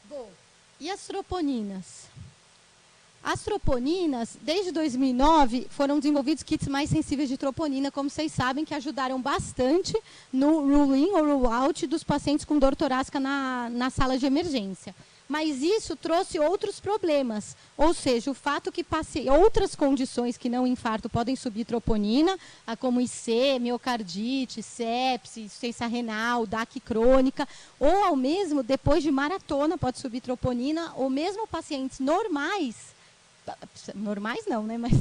Bom, e as troponinas? As troponinas, desde 2009, foram desenvolvidos kits mais sensíveis de troponina, como vocês sabem, que ajudaram bastante no rule-in ou rule-out dos pacientes com dor torácica na sala de emergência. Mas isso trouxe outros problemas, ou seja, o fato que outras condições que não infarto podem subir troponina, como IC, miocardite, sepse, insuficiência renal, DAC crônica, ou ao mesmo, depois de maratona, pode subir troponina, ou mesmo pacientes normais não, né? Mas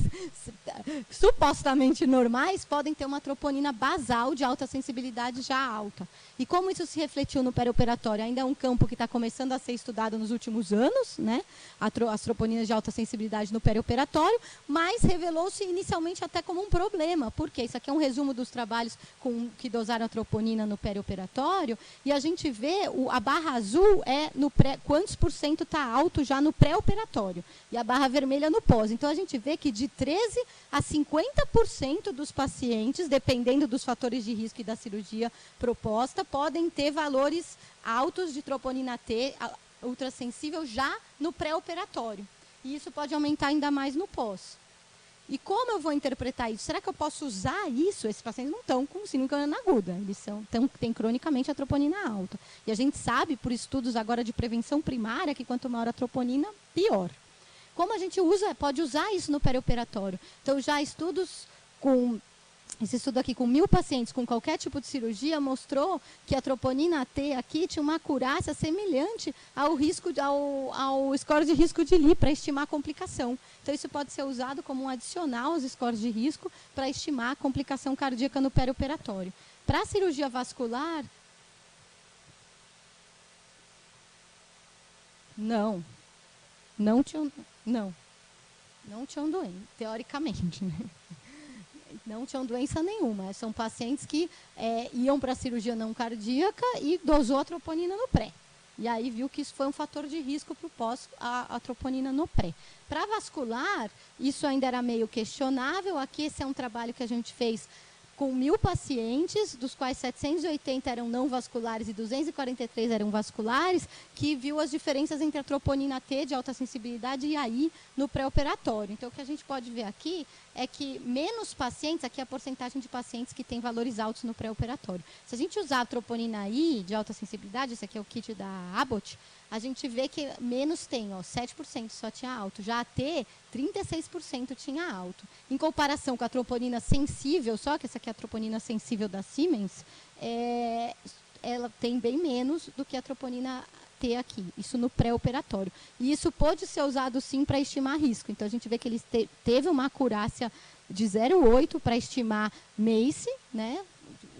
supostamente normais, podem ter uma troponina basal de alta sensibilidade já alta. E como isso se refletiu no perioperatório? Ainda é um campo que está começando a ser estudado nos últimos anos, né? As troponinas de alta sensibilidade no perioperatório, mas revelou-se inicialmente até como um problema. Por quê? Isso aqui é um resumo dos trabalhos que dosaram a troponina no perioperatório, e a gente vê a barra azul é quantos por cento está alto já no pré-operatório, e a barra vermelha no pós. Então, a gente vê que de 13% a 50% dos pacientes, dependendo dos fatores de risco e da cirurgia proposta, podem ter valores altos de troponina T ultrassensível já no pré-operatório. E isso pode aumentar ainda mais no pós. E como eu vou interpretar isso? Será que eu posso usar isso? Esses pacientes não estão com síndrome coronariana aguda, eles têm cronicamente a troponina alta. E a gente sabe, por estudos agora de prevenção primária, que quanto maior a troponina, pior. Como a gente pode usar isso no perioperatório? Então, já esse estudo aqui com 1.000 pacientes com qualquer tipo de cirurgia mostrou que a troponina T aqui tinha uma acurácia semelhante ao score de risco de Lee para estimar a complicação. Então, isso pode ser usado como um adicional aos scores de risco para estimar a complicação cardíaca no perioperatório. Para a cirurgia vascular, não tinham doença, teoricamente. Né? Não tinham doença nenhuma. São pacientes que iam para a cirurgia não cardíaca e dosou a troponina no pré. E aí viu que isso foi um fator de risco para o pós, a troponina no pré. Para vascular, isso ainda era meio questionável. Aqui esse é um trabalho que a gente fez com 1.000 pacientes, dos quais 780 eram não vasculares e 243 eram vasculares, que viu as diferenças entre a troponina T de alta sensibilidade e AI no pré-operatório. Então, o que a gente pode ver aqui é que menos pacientes, aqui é a porcentagem de pacientes que têm valores altos no pré-operatório. Se a gente usar a troponina I de alta sensibilidade, esse aqui é o kit da Abbott, a gente vê que menos tem, 7% só tinha alto. Já a T, 36% tinha alto. Em comparação com a troponina sensível, só que essa aqui é a troponina sensível da Siemens, ela tem bem menos do que a troponina T aqui, isso no pré-operatório. E isso pode ser usado, sim, para estimar risco. Então, a gente vê que ele teve uma acurácia de 0,8 para estimar MACE, né,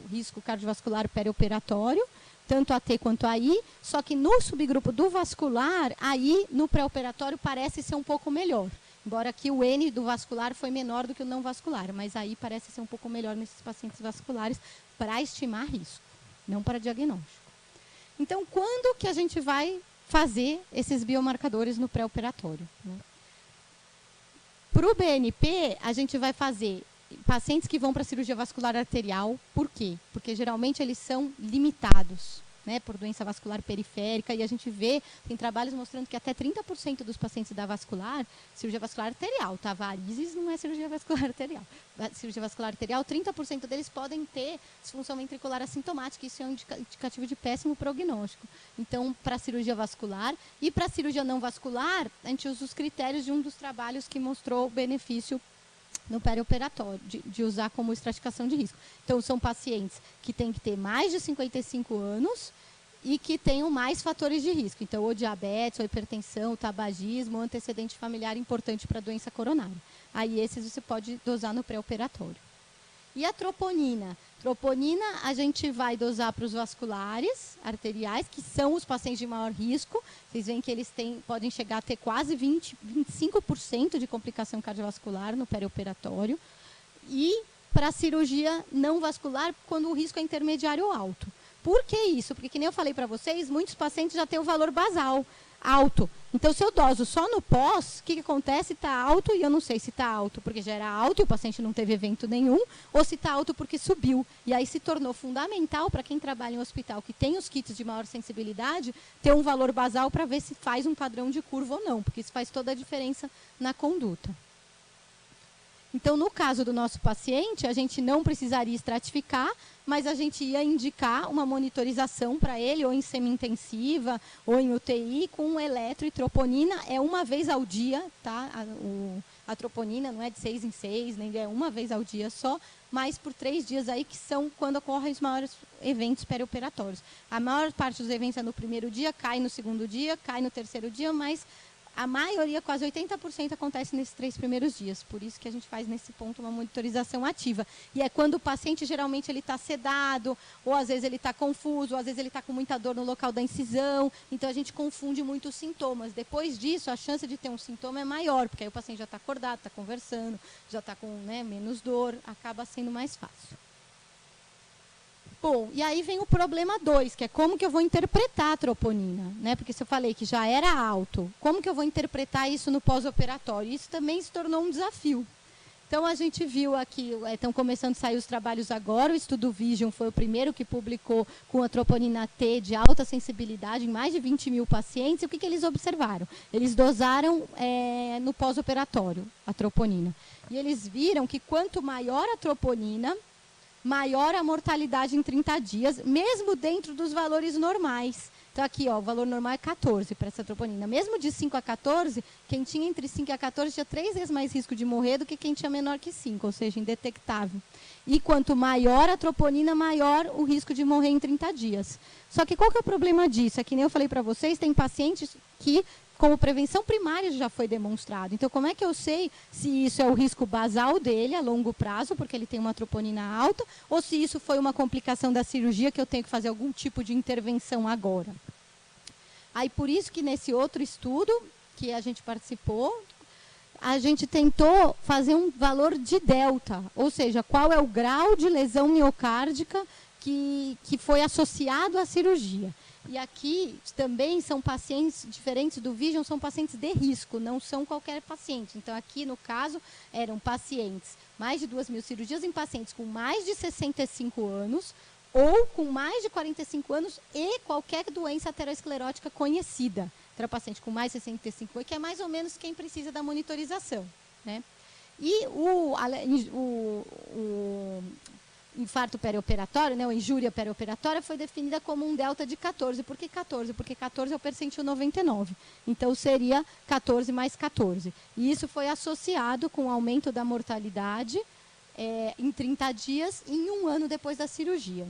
o risco cardiovascular perioperatório, tanto a T quanto a I, só que no subgrupo do vascular, aí no pré-operatório parece ser um pouco melhor. Embora aqui o N do vascular foi menor do que o não vascular, mas aí parece ser um pouco melhor nesses pacientes vasculares para estimar risco, não para diagnóstico. Então, quando que a gente vai fazer esses biomarcadores no pré-operatório? Né? Para o BNP, a gente vai fazer pacientes que vão para a cirurgia vascular arterial. Por quê? Porque geralmente eles são limitados, né, por doença vascular periférica, e a gente vê, tem trabalhos mostrando que até 30% dos pacientes da vascular, cirurgia vascular arterial, tá? Varizes não é cirurgia vascular arterial. Cirurgia vascular arterial, 30% deles podem ter disfunção ventricular assintomática, isso é um indicativo de péssimo prognóstico. Então, para a cirurgia vascular e para a cirurgia não vascular, a gente usa os critérios de um dos trabalhos que mostrou o benefício no perioperatório, de usar como estratificação de risco. Então, são pacientes que têm que ter mais de 55 anos e que tenham mais fatores de risco. Então, ou diabetes, ou hipertensão, tabagismo, ou antecedente familiar importante para a doença coronária. Aí, esses você pode dosar no pré-operatório. E a troponina? Troponina a gente vai dosar para os vasculares arteriais, que são os pacientes de maior risco. Vocês veem que eles podem chegar a ter quase 25% de complicação cardiovascular no perioperatório. E para a cirurgia não vascular, quando o risco é intermediário ou alto. Por que isso? Porque, que nem eu falei para vocês, muitos pacientes já têm o valor basal. alto. Então, se eu doso só no pós, o que acontece? Está alto e eu não sei se está alto porque já era alto e o paciente não teve evento nenhum, ou se está alto porque subiu. E aí se tornou fundamental para quem trabalha em hospital, que tem os kits de maior sensibilidade, ter um valor basal para ver se faz um padrão de curva ou não, porque isso faz toda a diferença na conduta. Então, no caso do nosso paciente, a gente não precisaria estratificar, mas a gente ia indicar uma monitorização para ele, ou em semi-intensiva, ou em UTI, com eletro e troponina, é uma vez ao dia, tá? A troponina não é de 6 em 6, nem é uma vez ao dia só, mas por 3 dias aí, que são quando ocorrem os maiores eventos perioperatórios. A maior parte dos eventos é no primeiro dia, cai no segundo dia, cai no terceiro dia, mas a maioria, quase 80%, acontece nesses 3 primeiros dias. Por isso que a gente faz nesse ponto uma monitorização ativa. E é quando o paciente, geralmente, ele está sedado, ou às vezes ele está confuso, ou às vezes ele está com muita dor no local da incisão. Então, a gente confunde muito os sintomas. Depois disso, a chance de ter um sintoma é maior, porque aí o paciente já está acordado, está conversando, já está com menos dor, acaba sendo mais fácil. Bom, e aí vem o problema 2, que é como que eu vou interpretar a troponina, né? Porque se eu falei que já era alto, como que eu vou interpretar isso no pós-operatório? Isso também se tornou um desafio. Então, a gente viu aqui, estão começando a sair os trabalhos agora, o estudo Vision foi o primeiro que publicou com a troponina T de alta sensibilidade em mais de 20 mil pacientes. E o que eles observaram? Eles dosaram no pós-operatório a troponina. E eles viram que quanto maior a troponina, maior a mortalidade em 30 dias, mesmo dentro dos valores normais. Então, aqui, ó, o valor normal é 14 para essa troponina. Mesmo de 5 a 14, quem tinha entre 5 e 14 tinha 3 vezes mais risco de morrer do que quem tinha menor que 5, ou seja, indetectável. E quanto maior a troponina, maior o risco de morrer em 30 dias. Só que qual que é o problema disso? É que nem eu falei para vocês, tem pacientes que, como prevenção primária, já foi demonstrado. Então, como é que eu sei se isso é o risco basal dele a longo prazo, porque ele tem uma troponina alta, ou se isso foi uma complicação da cirurgia que eu tenho que fazer algum tipo de intervenção agora? Aí, por isso que nesse outro estudo que a gente participou, a gente tentou fazer um valor de delta, ou seja, qual é o grau de lesão miocárdica que foi associado à cirurgia. E aqui também são pacientes diferentes do Vision, são pacientes de risco, não são qualquer paciente. Então, aqui no caso, eram pacientes, mais de 2.000 cirurgias em pacientes com mais de 65 anos ou com mais de 45 anos e qualquer doença aterosclerótica conhecida. Então, paciente com mais de 65 anos, que é mais ou menos quem precisa da monitorização, né? E o infarto perioperatório, né, ou injúria perioperatória, foi definida como um delta de 14. Por que 14? Porque 14 é o percentil 99. Então, seria 14 mais 14. E isso foi associado com o aumento da mortalidade em 30 dias e em 1 ano depois da cirurgia.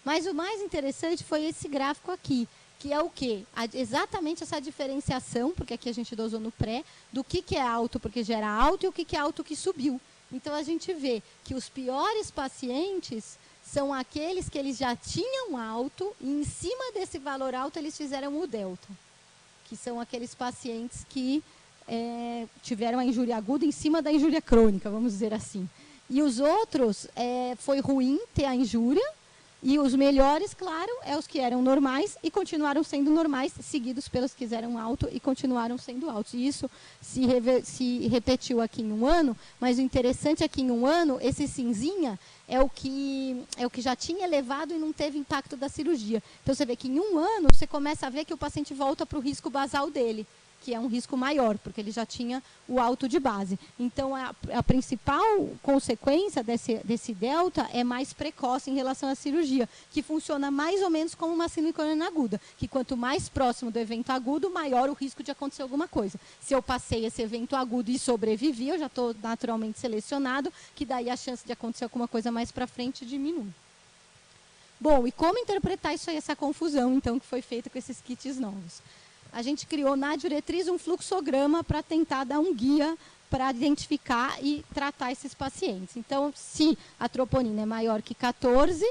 Mas o mais interessante foi esse gráfico aqui, que é o quê? Exatamente essa diferenciação, porque aqui a gente dosou no pré, do que é alto porque já era alto e o que é alto que subiu. Então, a gente vê que os piores pacientes são aqueles que eles já tinham alto e, em cima desse valor alto, eles fizeram o delta, que são aqueles pacientes que tiveram a injúria aguda em cima da injúria crônica, vamos dizer assim. E os outros, foi ruim ter a injúria, e os melhores, claro, os que eram normais e continuaram sendo normais, seguidos pelos que eram alto e continuaram sendo altos. E isso se repetiu aqui em 1 ano, mas o interessante é que em 1 ano, esse cinzinha é o que já tinha elevado e não teve impacto da cirurgia. Então, você vê que em 1 ano, você começa a ver que o paciente volta para o risco basal dele, que é um risco maior, porque ele já tinha o alto de base. Então, a principal consequência desse delta é mais precoce em relação à cirurgia, que funciona mais ou menos como uma síndrome crônica aguda, que quanto mais próximo do evento agudo, maior o risco de acontecer alguma coisa. Se eu passei esse evento agudo e sobrevivi, eu já estou naturalmente selecionado, que daí a chance de acontecer alguma coisa mais para frente diminui. Bom, e como interpretar isso aí, essa confusão, então, que foi feita com esses kits novos? A gente criou na diretriz um fluxograma para tentar dar um guia para identificar e tratar esses pacientes. Então, se a troponina é maior que 14,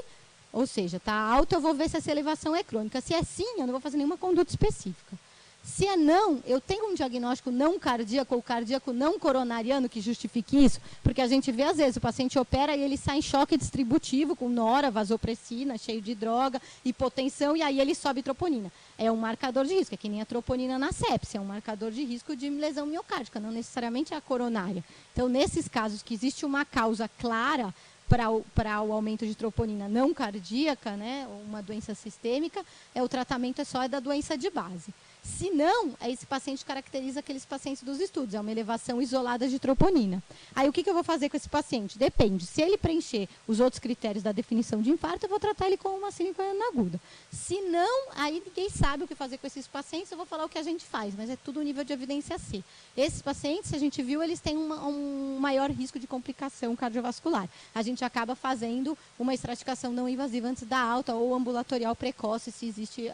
ou seja, está alta, eu vou ver se essa elevação é crônica. Se é sim, eu não vou fazer nenhuma conduta específica. Se é não, eu tenho um diagnóstico não cardíaco ou cardíaco não coronariano que justifique isso, porque a gente vê às vezes o paciente opera e ele sai em choque distributivo com nora, vasopressina, cheio de droga, hipotensão, e aí ele sobe troponina. É um marcador de risco, é que nem a troponina na sepsia, é um marcador de risco de lesão miocárdica, não necessariamente a coronária. Então, nesses casos que existe uma causa clara para o aumento de troponina não cardíaca, né, ou uma doença sistêmica, o tratamento é só da doença de base. Se não, esse paciente caracteriza aqueles pacientes dos estudos, é uma elevação isolada de troponina. Aí o que eu vou fazer com esse paciente? Depende. Se ele preencher os outros critérios da definição de infarto, eu vou tratar ele com uma síndrome coronariana aguda. Se não, aí ninguém sabe o que fazer com esses pacientes, eu vou falar o que a gente faz, mas é tudo nível de evidência C. Esses pacientes, se a gente viu, eles têm um maior risco de complicação cardiovascular. A gente acaba fazendo uma estratificação não invasiva antes da alta ou ambulatorial precoce, se existe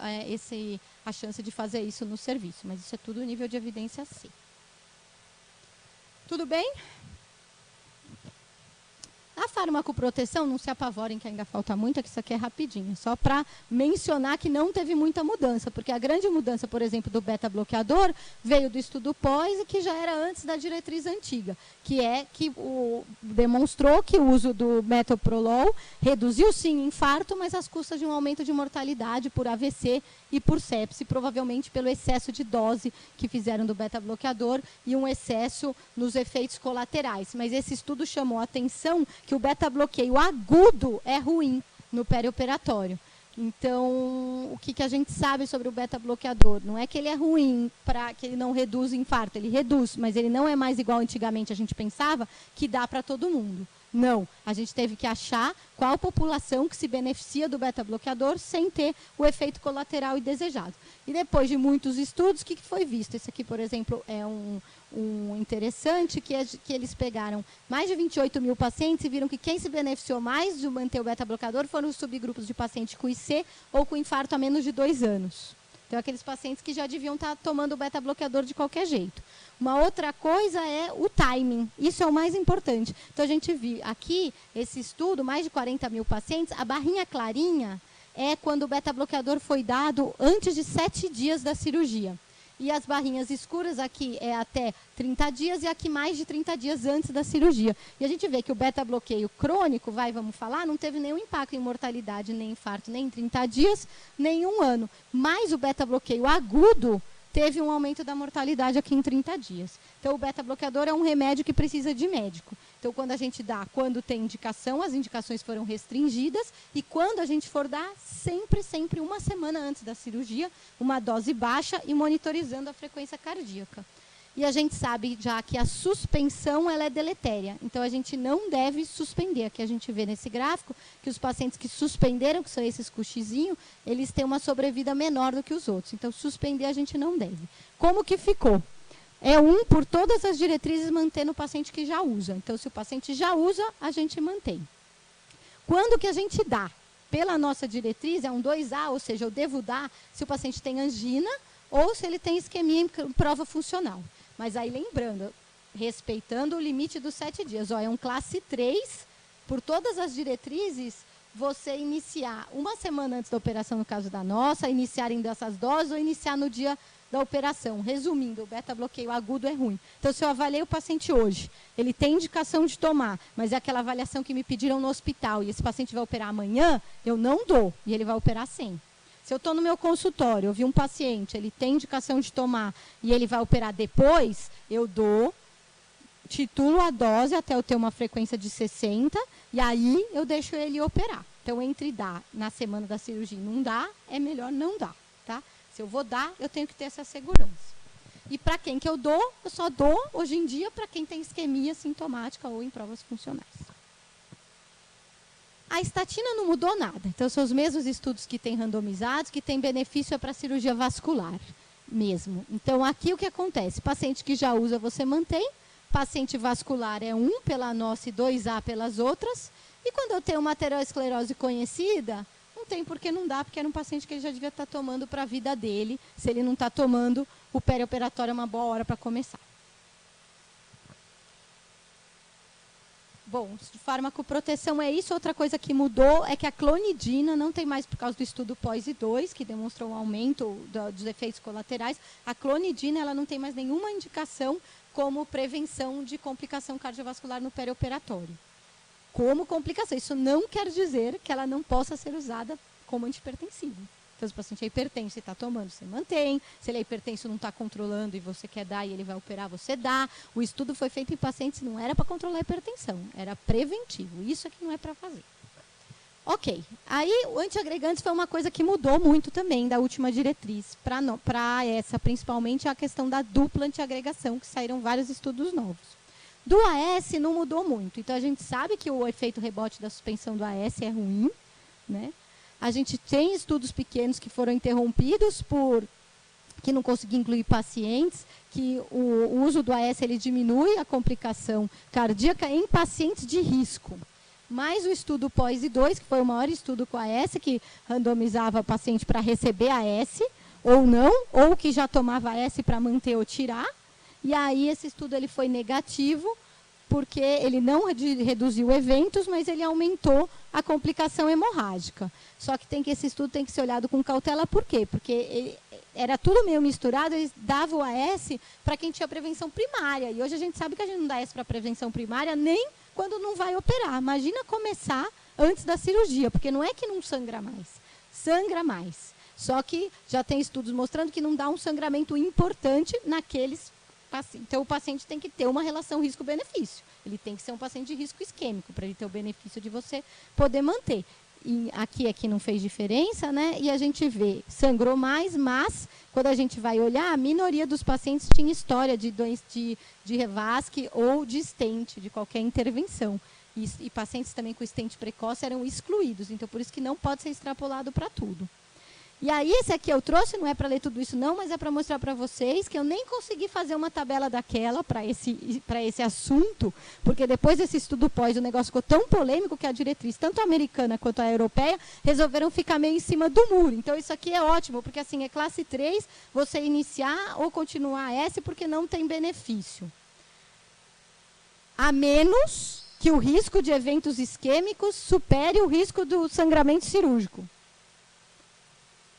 a chance de fazer isso no serviço, mas isso é tudo nível de evidência C. Tudo bem? A farmacoproteção, não se apavorem que ainda falta muito, é que isso aqui é rapidinho, só para mencionar que não teve muita mudança, porque a grande mudança, por exemplo, do beta-bloqueador veio do estudo pós e que já era antes da diretriz antiga, que demonstrou que o uso do metoprolol reduziu sim infarto, mas às custas de um aumento de mortalidade por AVC e por sepse, provavelmente pelo excesso de dose que fizeram do beta-bloqueador e um excesso nos efeitos colaterais. Mas esse estudo chamou a atenção que o beta-bloqueio agudo é ruim no perioperatório. Então, o que a gente sabe sobre o beta-bloqueador? Não é que ele é ruim, que ele não reduz o infarto, ele reduz, mas ele não é mais igual antigamente a gente pensava, que dá para todo mundo. Não, a gente teve que achar qual população que se beneficia do beta-bloqueador sem ter o efeito colateral indesejado. E depois de muitos estudos, o que foi visto? Esse aqui, por exemplo, é um interessante, que eles pegaram mais de 28 mil pacientes e viram que quem se beneficiou mais de manter o beta-bloqueador foram os subgrupos de pacientes com IC ou com infarto há menos de 2 anos. Então, aqueles pacientes que já deviam estar tomando o beta-bloqueador de qualquer jeito. Uma outra coisa é o timing. Isso é o mais importante. Então, a gente viu aqui, esse estudo, mais de 40 mil pacientes, a barrinha clarinha é quando o beta-bloqueador foi dado antes de 7 dias da cirurgia. E as barrinhas escuras aqui é até 30 dias e aqui mais de 30 dias antes da cirurgia. E a gente vê que o beta-bloqueio crônico, vamos falar, não teve nenhum impacto em mortalidade, nem infarto, nem em 30 dias, nem em 1 ano. Mas o beta-bloqueio agudo teve um aumento da mortalidade aqui em 30 dias. Então, o beta-bloqueador é um remédio que precisa de médico. Então, quando a gente dá, quando tem indicação, as indicações foram restringidas, e quando a gente for dar, sempre 1 semana antes da cirurgia, uma dose baixa e monitorizando a frequência cardíaca. E a gente sabe já que a suspensão ela é deletéria. Então, a gente não deve suspender. Aqui a gente vê nesse gráfico que os pacientes que suspenderam, que são esses com xizinho, eles têm uma sobrevida menor do que os outros. Então, suspender a gente não deve. Como que ficou? É por todas as diretrizes, mantendo o paciente que já usa. Então, se o paciente já usa, a gente mantém. Quando que a gente dá? Pela nossa diretriz, é um 2A, ou seja, eu devo dar se o paciente tem angina ou se ele tem isquemia em prova funcional. Mas aí, lembrando, respeitando o limite dos 7 dias. É um classe 3, por todas as diretrizes, você iniciar 1 semana antes da operação, no caso da nossa, iniciarem dessas doses ou iniciar no dia da operação. Resumindo, o beta-bloqueio agudo é ruim. Então, se eu avaliei o paciente hoje, ele tem indicação de tomar, mas é aquela avaliação que me pediram no hospital e esse paciente vai operar amanhã, eu não dou e ele vai operar sem. Se eu estou no meu consultório, eu vi um paciente, ele tem indicação de tomar e ele vai operar depois, eu dou, titulo a dose até eu ter uma frequência de 60 e aí eu deixo ele operar. Então, entre dar na semana da cirurgia e não dar, é melhor não dar, tá? Se eu vou dar, eu tenho que ter essa segurança. E para quem que eu só dou, hoje em dia, para quem tem isquemia sintomática ou em provas funcionais. A estatina não mudou nada. Então, são os mesmos estudos que tem randomizados, que tem benefício para cirurgia vascular mesmo. Então, aqui o que acontece? Paciente que já usa, você mantém. Paciente vascular é 1 pela nossa e 2A pelas outras. E quando eu tenho uma aterosclerose conhecida, não tem por que não dá, porque era um paciente que ele já devia estar tomando para a vida dele. Se ele não está tomando, o perioperatório é uma boa hora para começar. Bom, farmacoproteção é isso. Outra coisa que mudou é que a clonidina não tem mais, por causa do estudo POISE-2, que demonstrou um aumento dos efeitos colaterais. A clonidina ela não tem mais nenhuma indicação como prevenção de complicação cardiovascular no perioperatório. Como complicação. Isso não quer dizer que ela não possa ser usada como antihipertensivo. Então, se o paciente é hipertenso e está tomando, você mantém. Se ele é hipertenso e não está controlando e você quer dar e ele vai operar, você dá. O estudo foi feito em pacientes, não era para controlar a hipertensão, era preventivo. Isso é que não é para fazer. Ok. Aí, o antiagregantes foi uma coisa que mudou muito também da última diretriz. Para essa, principalmente, a questão da dupla antiagregação, que saíram vários estudos novos. Do AS não mudou muito. Então, a gente sabe que o efeito rebote da suspensão do AS é ruim, né? A gente tem estudos pequenos que foram interrompidos por que não consegui incluir pacientes, que o uso do AS ele diminui a complicação cardíaca em pacientes de risco. Mas o estudo POISE-2, que foi o maior estudo com AS, que randomizava paciente para receber AS ou não, ou que já tomava AS para manter ou tirar. E aí esse estudo ele foi negativo, porque ele não reduziu eventos, mas ele aumentou a complicação hemorrágica. Só que esse estudo tem que ser olhado com cautela, por quê? Porque era tudo meio misturado, eles davam o AS para quem tinha prevenção primária. E hoje a gente sabe que a gente não dá AS para prevenção primária nem quando não vai operar. Imagina começar antes da cirurgia, porque não é que não sangra mais, sangra mais. Só que já tem estudos mostrando que não dá um sangramento importante naqueles pacientes. Então, o paciente tem que ter uma relação risco-benefício. Ele tem que ser um paciente de risco isquêmico, para ele ter o benefício de você poder manter. E aqui não fez diferença, né? E a gente vê, sangrou mais, mas quando a gente vai olhar, a minoria dos pacientes tinha história de doença de revasque ou de stent, de qualquer intervenção. E pacientes também com stent precoce eram excluídos. Então, por isso que não pode ser extrapolado para tudo. E aí, esse aqui eu trouxe, não é para ler tudo isso não, mas é para mostrar para vocês que eu nem consegui fazer uma tabela daquela para esse assunto, porque depois desse estudo pós, o negócio ficou tão polêmico que a diretriz, tanto a americana quanto a europeia, resolveram ficar meio em cima do muro. Então, isso aqui é ótimo, porque assim, é classe 3, você iniciar ou continuar S, porque não tem benefício. A menos que o risco de eventos isquêmicos supere o risco do sangramento cirúrgico.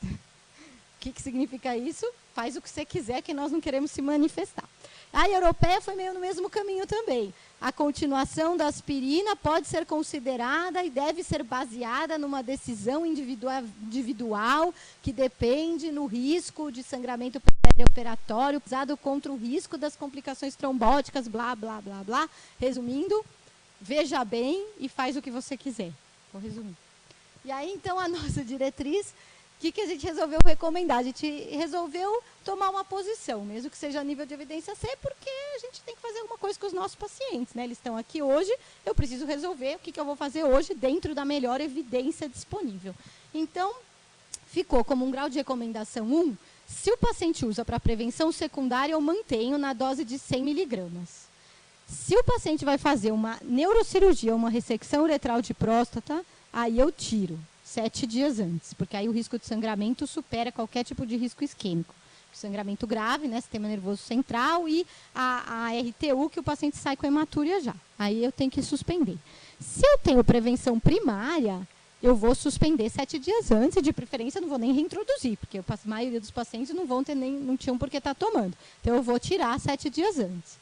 O que significa isso? Faz o que você quiser, que nós não queremos se manifestar. A europeia foi meio no mesmo caminho também. A continuação da aspirina pode ser considerada e deve ser baseada numa decisão individual que depende no risco de sangramento perioperatório, usado contra o risco das complicações trombóticas, blá, blá, blá, blá. Resumindo, veja bem e faz o que você quiser. Vou resumir. E aí, então, a nossa diretriz... O que a gente resolveu recomendar? A gente resolveu tomar uma posição, mesmo que seja a nível de evidência C, porque a gente tem que fazer alguma coisa com os nossos pacientes, né? Eles estão aqui hoje, eu preciso resolver o que eu vou fazer hoje dentro da melhor evidência disponível. Então, ficou como um grau de recomendação 1, se o paciente usa para prevenção secundária, eu mantenho na dose de 100 miligramas. Se o paciente vai fazer uma neurocirurgia, uma ressecção uretral de próstata, aí eu tiro. 7 dias antes, porque aí o risco de sangramento supera qualquer tipo de risco isquêmico. Sangramento grave, né, sistema nervoso central e a RTU, que o paciente sai com hematúria já. Aí eu tenho que suspender. Se eu tenho prevenção primária, eu vou suspender 7 dias antes e, de preferência, não vou nem reintroduzir, porque a maioria dos pacientes não tinham por que estar tomando. Então, eu vou tirar 7 dias antes.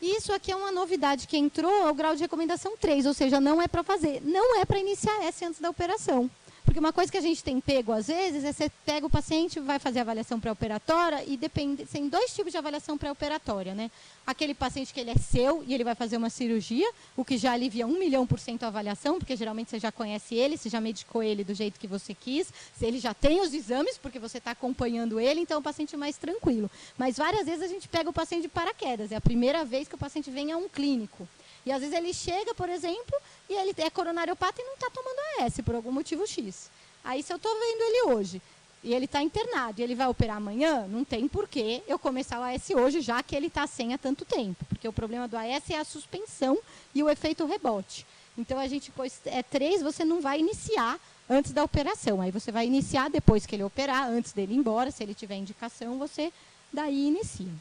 Isso aqui é uma novidade que entrou ao grau de recomendação 3, ou seja, não é para fazer, não é para iniciar S antes da operação. Porque uma coisa que a gente tem pego, às vezes, é você pega o paciente, vai fazer a avaliação pré-operatória e tem 2 tipos de avaliação pré-operatória, né? Aquele paciente que ele é seu e ele vai fazer uma cirurgia, o que já alivia 1.000.000% a avaliação, porque geralmente você já conhece ele, você já medicou ele do jeito que você quis, ele já tem os exames, porque você está acompanhando ele, então é um paciente mais tranquilo. Mas várias vezes a gente pega o paciente de paraquedas, é a primeira vez que o paciente vem a um clínico. E às vezes ele chega, por exemplo, e ele é coronariopata e não está tomando AS por algum motivo X. Aí, se eu estou vendo ele hoje e ele está internado e ele vai operar amanhã, não tem porquê eu começar o AS hoje, já que ele está sem há tanto tempo. Porque o problema do AS é a suspensão e o efeito rebote. Então, a gente pôs 3, você não vai iniciar antes da operação. Aí você vai iniciar depois que ele operar, antes dele ir embora, se ele tiver indicação, você daí inicia.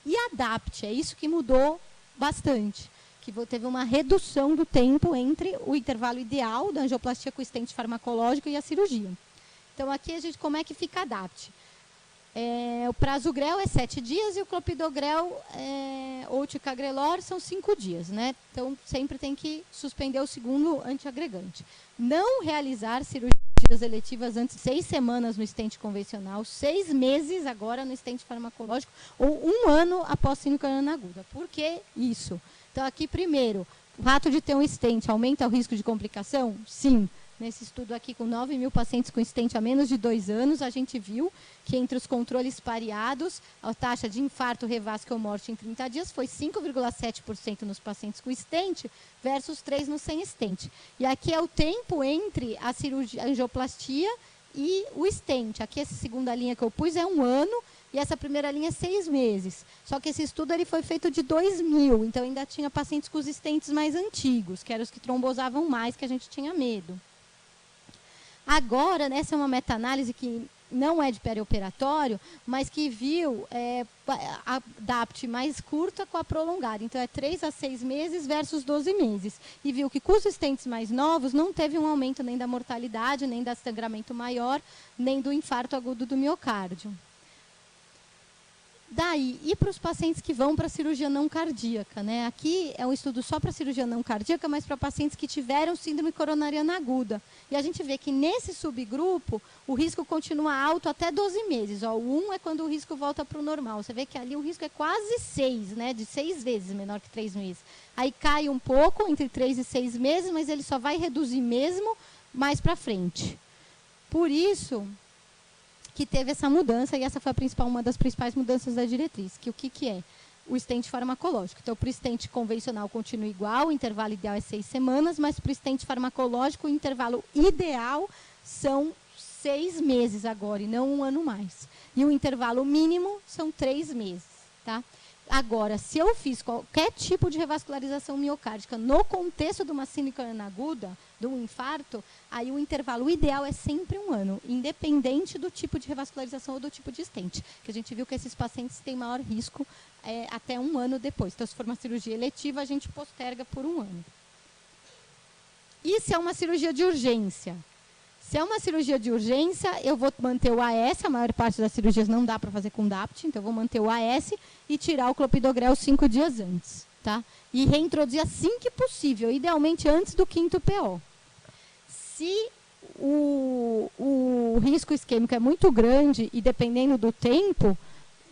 E ADAPT, é isso que mudou bastante. que teve uma redução do tempo entre o intervalo ideal da angioplastia com estente farmacológico e a cirurgia. Então, aqui como é que fica a DAPT? O prasugrel é 7 dias e o clopidogrel ou ticagrelor são 5 dias, né? Então, sempre tem que suspender o segundo antiagregante. Não realizar cirurgias eletivas antes de 6 semanas no estente convencional, 6 meses agora no estente farmacológico ou 1 ano após síndrome coronariana aguda. Por que isso? Então, aqui, primeiro, o fato de ter um estente aumenta o risco de complicação? Sim. Nesse estudo aqui, com 9.000 pacientes com estente há menos de 2 anos, a gente viu que entre os controles pareados, a taxa de infarto, revasque ou morte em 30 dias foi 5,7% nos pacientes com estente versus 3% nos sem estente. E aqui é o tempo entre a cirurgia, a angioplastia e o estente. Aqui, essa segunda linha que eu pus é 1 ano e essa primeira linha é 6 meses. Só que esse estudo ele foi feito de 2000, então ainda tinha pacientes com os estentes mais antigos, que eram os que trombosavam mais, que a gente tinha medo. Agora, essa é uma meta-análise que não é de perioperatório, mas que viu a DAPT mais curta com a prolongada. Então, é 3 a 6 meses versus 12 meses. E viu que com os estentes mais novos não teve um aumento nem da mortalidade, nem do sangramento maior, nem do infarto agudo do miocárdio. Daí, e para os pacientes que vão para a cirurgia não cardíaca, né? Aqui é um estudo só para cirurgia não cardíaca, mas para pacientes que tiveram síndrome coronariana aguda. E a gente vê que nesse subgrupo, o risco continua alto até 12 meses. Ó, o 1 é quando o risco volta para o normal. Você vê que ali o risco é quase 6, né? De 6 vezes menor que 3 meses. Aí cai um pouco, entre 3 e 6 meses, mas ele só vai reduzir mesmo mais para frente. Por isso que teve essa mudança, e essa foi uma das principais mudanças da diretriz, que o que é? O estente farmacológico. Então, para o estente convencional continua igual, o intervalo ideal é 6 semanas, mas para o estente farmacológico, o intervalo ideal são 6 meses agora, e não 1 ano mais. E o intervalo mínimo são 3 meses, tá? Agora, se eu fiz qualquer tipo de revascularização miocárdica no contexto de uma síndrome coronariana aguda, de um infarto, aí o intervalo ideal é sempre 1 ano, independente do tipo de revascularização ou do tipo de estente. Que a gente viu que esses pacientes têm maior risco até 1 ano depois. Então, se for uma cirurgia eletiva, a gente posterga por 1 ano. E se é uma cirurgia de urgência? Se é uma cirurgia de urgência, eu vou manter o AS, a maior parte das cirurgias não dá para fazer com DAPT, então eu vou manter o AS e tirar o clopidogrel 5 dias antes, tá? E reintroduzir assim que possível, idealmente antes do 5º PO. Se o risco isquêmico é muito grande e dependendo do tempo,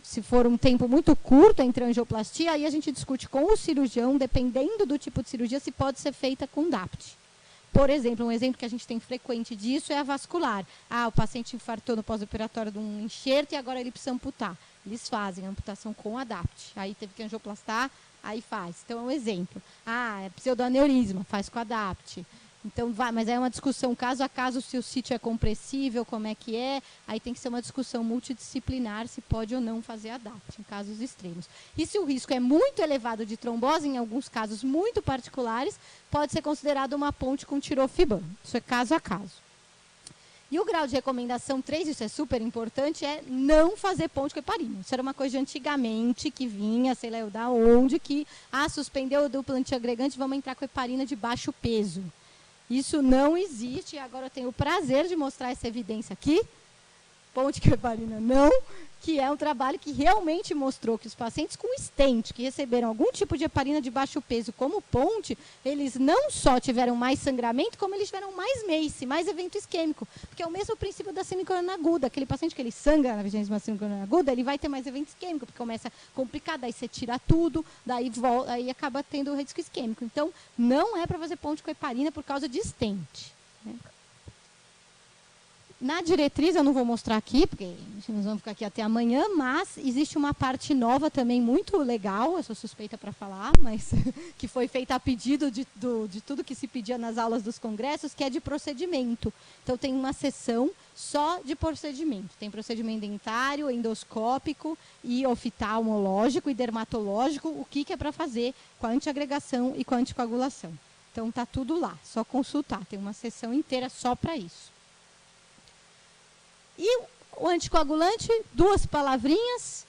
se for um tempo muito curto entre a angioplastia, aí a gente discute com o cirurgião, dependendo do tipo de cirurgia, se pode ser feita com DAPT. Por exemplo, um exemplo que a gente tem frequente disso é a vascular. O paciente infartou no pós-operatório de um enxerto e agora ele precisa amputar. Eles fazem a amputação com a DAPT. Aí teve que angioplastar, aí faz. Então, é um exemplo. É pseudoaneurisma, faz com a DAPT. Então, mas é uma discussão caso a caso se o sítio é compressível, como é que é. Aí tem que ser uma discussão multidisciplinar se pode ou não fazer a DAPT, em casos extremos. E se o risco é muito elevado de trombose, em alguns casos muito particulares, pode ser considerado uma ponte com tirofiban. Isso é caso a caso. E o grau de recomendação 3, isso é super importante, é não fazer ponte com heparina. Isso era uma coisa de antigamente, que vinha, sei lá eu da onde, que suspendeu o duplo antiagregante, vamos entrar com heparina de baixo peso. Isso não existe, e agora eu tenho o prazer de mostrar essa evidência aqui. Ponte com heparina não, que é um trabalho que realmente mostrou que os pacientes com stent, que receberam algum tipo de heparina de baixo peso como ponte, eles não só tiveram mais sangramento, como eles tiveram mais MACE, mais evento isquêmico. Porque é o mesmo princípio da síndrome coronariana aguda. Aquele paciente que ele sangra na vigência de síndrome coronariana aguda, ele vai ter mais evento isquêmico, porque começa complicado, aí você tira tudo, daí volta, aí acaba tendo o risco isquêmico. Então, não é para fazer ponte com heparina por causa de stent, né? Na diretriz, eu não vou mostrar aqui, porque nós vamos ficar aqui até amanhã, mas existe uma parte nova também muito legal, eu sou suspeita para falar, mas que foi feita a pedido de tudo que se pedia nas aulas dos congressos, que é de procedimento. Então, tem uma sessão só de procedimento. Tem procedimento dentário, endoscópico e oftalmológico e dermatológico, o que é para fazer com a antiagregação e com a anticoagulação. Então, está tudo lá, só consultar. Tem uma sessão inteira só para isso. E o anticoagulante, 2 palavrinhas,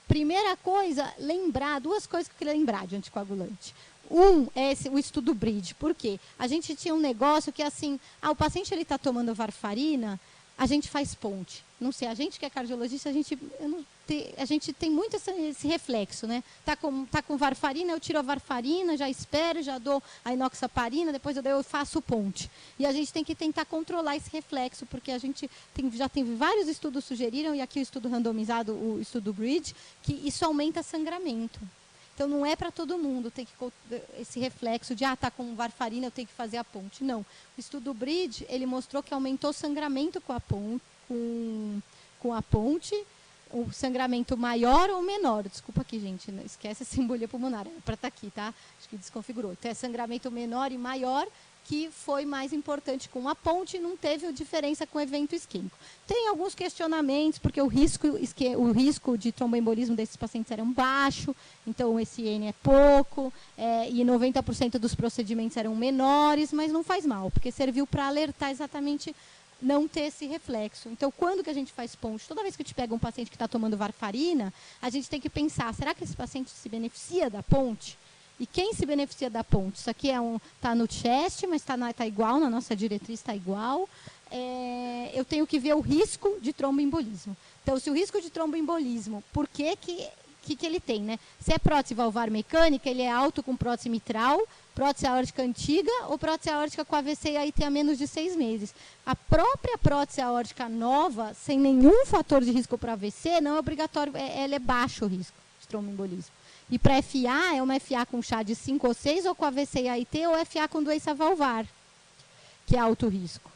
Primeira coisa, lembrar, 2 coisas que eu queria lembrar de anticoagulante. É o estudo BRIDGE. Por quê? A gente tinha um negócio que, assim, o paciente está tomando varfarina, a gente faz ponte. Não sei, a gente que é cardiologista, a gente tem muito esse reflexo, né? Tá com varfarina, eu tiro a varfarina, já espero, já dou a inoxaparina, depois eu faço ponte. E a gente tem que tentar controlar esse reflexo, porque a gente já tem vários estudos sugeriram, e aqui o estudo randomizado, o estudo BRIDGE, que isso aumenta sangramento. Então, não é para todo mundo ter esse reflexo de, tá com varfarina, eu tenho que fazer a ponte. Não. O estudo BRIDGE, ele mostrou que aumentou o sangramento com a ponte, o sangramento maior ou menor. Desculpa aqui, gente, não esquece essa embolia pulmonar, é para estar aqui, tá? Acho que desconfigurou. Então, é sangramento menor e maior, que foi mais importante com a ponte, não teve diferença com o evento isquêmico. Tem alguns questionamentos, porque o risco de tromboembolismo desses pacientes era baixo, então esse N é pouco, e 90% dos procedimentos eram menores, mas não faz mal, porque serviu para alertar exatamente não ter esse reflexo. Então, quando que a gente faz ponte? Toda vez que a gente pega um paciente que está tomando varfarina, a gente tem que pensar, será que esse paciente se beneficia da ponte? E quem se beneficia da ponte? Isso aqui está no chest, mas está igual, na nossa diretriz está igual. Eu tenho que ver o risco de tromboembolismo. Então, se o risco de tromboembolismo, por que ele tem? Né? Se é prótese valvar mecânica, ele é alto com prótese mitral, prótese aórtica antiga ou prótese aórtica com AVC e AIT há menos de 6 meses. A própria prótese aórtica nova, sem nenhum fator de risco para AVC, não é obrigatório, ela é baixo o risco de tromboembolismo. E para FA, é uma FA com chá de 5 ou 6, ou com AVC e AIT, ou FA com doença valvar, que é alto risco.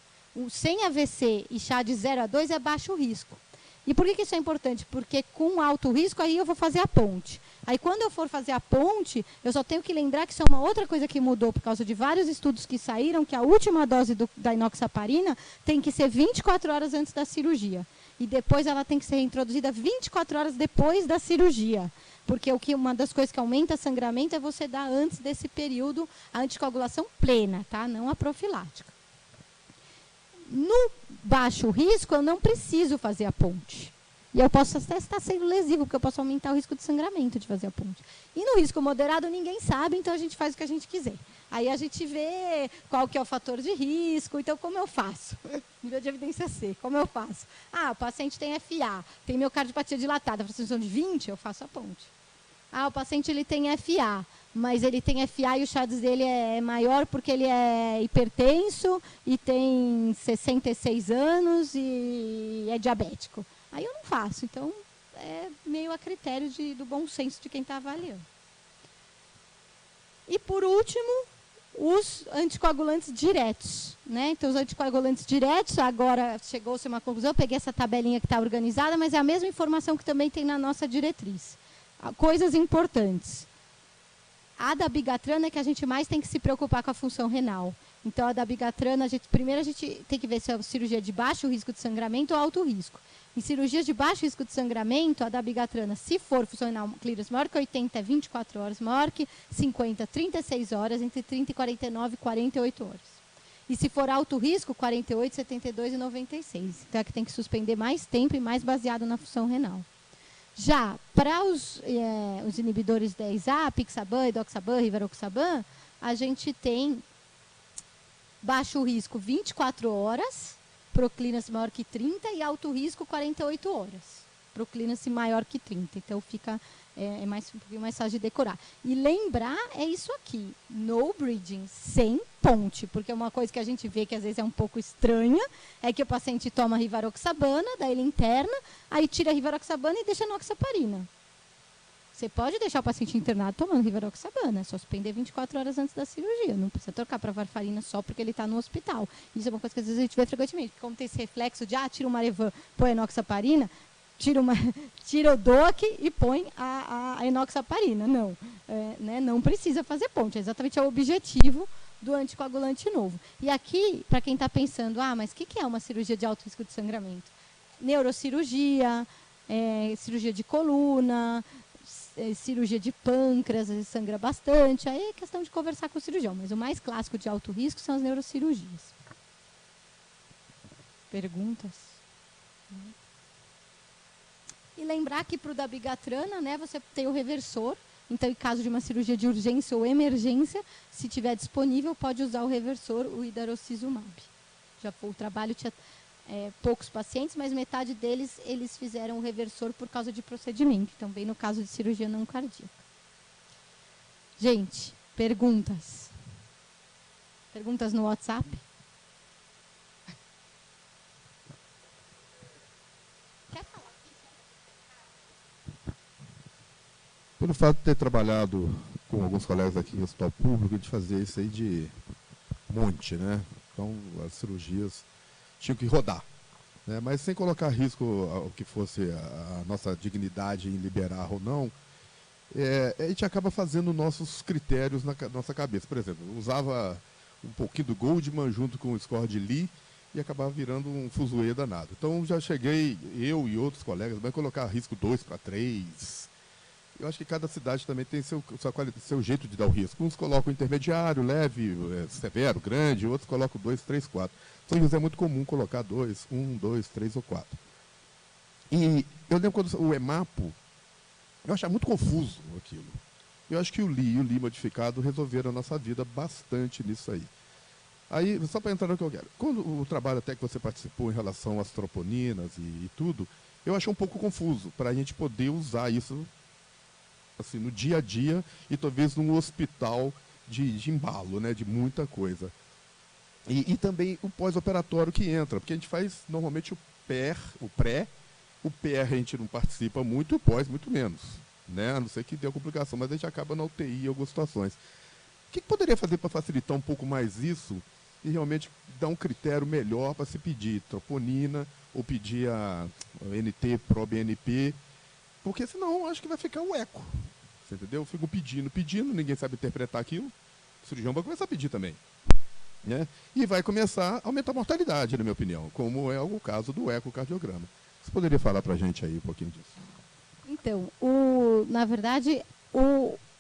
Sem AVC e chá de 0 a 2 é baixo risco. E por que isso é importante? Porque com alto risco, aí eu vou fazer a ponte. Aí, quando eu for fazer a ponte, eu só tenho que lembrar que isso é uma outra coisa que mudou por causa de vários estudos que saíram, que a última dose da inoxaparina tem que ser 24 horas antes da cirurgia. E depois ela tem que ser reintroduzida 24 horas depois da cirurgia. Porque uma das coisas que aumenta sangramento é você dar antes desse período a anticoagulação plena, tá? Não a profilática. No baixo risco, eu não preciso fazer a ponte. E eu posso até estar sendo lesivo, porque eu posso aumentar o risco de sangramento de fazer a ponte. E no risco moderado, ninguém sabe, então a gente faz o que a gente quiser. Aí a gente vê qual que é o fator de risco, então como eu faço? Nível de evidência C, como eu faço? O paciente tem FA, tem miocardiopatia dilatada, fração de 20, eu faço a ponte. O paciente ele tem FA, mas ele tem FA e o CHADS dele é maior porque ele é hipertenso e tem 66 anos e é diabético. Aí eu não faço, então é meio a critério do bom senso de quem está avaliando. E por último, os anticoagulantes diretos. Né? Então, os anticoagulantes diretos, agora chegou-se a uma conclusão, eu peguei essa tabelinha que está organizada, mas é a mesma informação que também tem na nossa diretriz. Coisas importantes. A dabigatrana é que a gente mais tem que se preocupar com a função renal. Então, a dabigatrana, primeiro a gente tem que ver se é cirurgia de baixo risco de sangramento ou alto risco. Em cirurgias de baixo risco de sangramento, a dabigatrana, se for função renal clearance maior que 80, é 24 horas, maior que 50, 36 horas, entre 30 e 49, 48 horas. E se for alto risco, 48, 72 e 96. Então, é que tem que suspender mais tempo e mais baseado na função renal. Já para os inibidores 10A, Pixaban, Edoxaban, Rivaroxaban, a gente tem baixo risco 24 horas, proclina-se maior que 30 e alto risco 48 horas. Proclina-se maior que 30. Então fica um pouquinho mais fácil de decorar. E lembrar é isso aqui, no bridging, sem ponte, porque uma coisa que a gente vê que às vezes é um pouco estranha é que o paciente toma rivaroxabana, daí ele interna, aí tira a rivaroxabana e deixa a enoxaparina. Você pode deixar o paciente internado tomando rivaroxabana, é só suspender 24 horas antes da cirurgia, não precisa trocar para varfarina só porque ele está no hospital. Isso é uma coisa que às vezes a gente vê frequentemente, porque como tem esse reflexo de, tira uma Marevan, põe a enoxaparina, tira o DOAC e põe a enoxaparina. Não, não precisa fazer ponte, é exatamente o objetivo do anticoagulante novo. E aqui, para quem está pensando, mas o que é uma cirurgia de alto risco de sangramento? Neurocirurgia, cirurgia de coluna, cirurgia de pâncreas, às vezes sangra bastante, aí é questão de conversar com o cirurgião, mas o mais clássico de alto risco são as neurocirurgias. Perguntas? E lembrar que para o dabigatrana, né, você tem o reversor. Então, em caso de uma cirurgia de urgência ou emergência, se tiver disponível, pode usar o reversor, o idarocizumab. Já foi o trabalho, tinha poucos pacientes, mas metade deles, eles fizeram o reversor por causa de procedimento, também no caso de cirurgia não cardíaca. Gente, perguntas? Perguntas no WhatsApp? Quer falar? Pelo fato de ter trabalhado com alguns colegas aqui no hospital público, de fazer isso aí de monte, né? Então, as cirurgias tinham que rodar, né? Mas sem colocar a risco o que fosse a nossa dignidade em liberar ou não, a gente acaba fazendo nossos critérios na nossa cabeça. Por exemplo, usava um pouquinho do Goldman junto com o score de Lee e acabava virando um fuzuê danado. Então, já cheguei, eu e outros colegas, vai colocar risco 2 para 3. Eu acho que cada cidade também tem seu jeito de dar o risco. Uns colocam intermediário, leve, severo, grande, outros colocam 2, 3, 4. São José é muito comum colocar 2, 1, 2, 3 ou 4. E eu lembro quando o EMAPO, eu achava muito confuso aquilo. Eu acho que o Lee e o Lee modificado resolveram a nossa vida bastante nisso aí. Aí, só para entrar no que eu quero. Quando o trabalho até que você participou em relação às troponinas e tudo, eu achei um pouco confuso para a gente poder usar isso assim, no dia a dia e talvez num hospital de embalo, né, de muita coisa. E também o pós-operatório que entra, porque a gente faz normalmente o pré, o PR a gente não participa muito, o pós muito menos, né, a não ser que dê complicação, mas a gente acaba na UTI em algumas situações. O que poderia fazer para facilitar um pouco mais isso e realmente dar um critério melhor para se pedir troponina ou pedir a NT-proBNP, porque senão acho que vai ficar um eco. Você entendeu? Fico pedindo, ninguém sabe interpretar aquilo. O cirurgião vai começar a pedir também, né? E vai começar a aumentar a mortalidade, na minha opinião, como é o caso do ecocardiograma. Você poderia falar para a gente aí um pouquinho disso? Então, na verdade,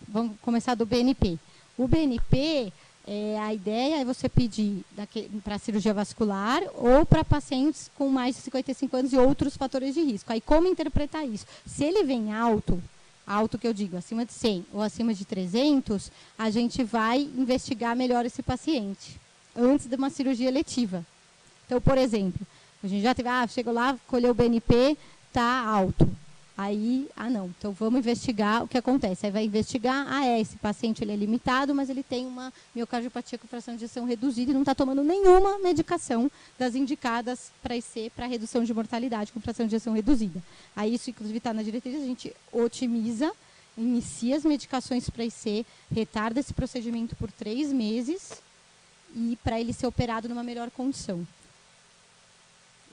vamos começar do BNP. O BNP, a ideia é você pedir para cirurgia vascular ou para pacientes com mais de 55 anos e outros fatores de risco. Aí, como interpretar isso? Se ele vem alto que eu digo, acima de 100 ou acima de 300, a gente vai investigar melhor esse paciente antes de uma cirurgia eletiva. Então, por exemplo, a gente já teve, chegou lá, colheu o BNP, está alto. Aí, não, então vamos investigar o que acontece. Aí vai investigar, esse paciente ele é limitado, mas ele tem uma miocardiopatia com fração de ejeção reduzida e não está tomando nenhuma medicação das indicadas para IC, para redução de mortalidade com fração de ejeção reduzida. Aí isso, inclusive, está na diretriz, a gente otimiza, inicia as medicações para IC, retarda esse procedimento por 3 meses e para ele ser operado numa melhor condição.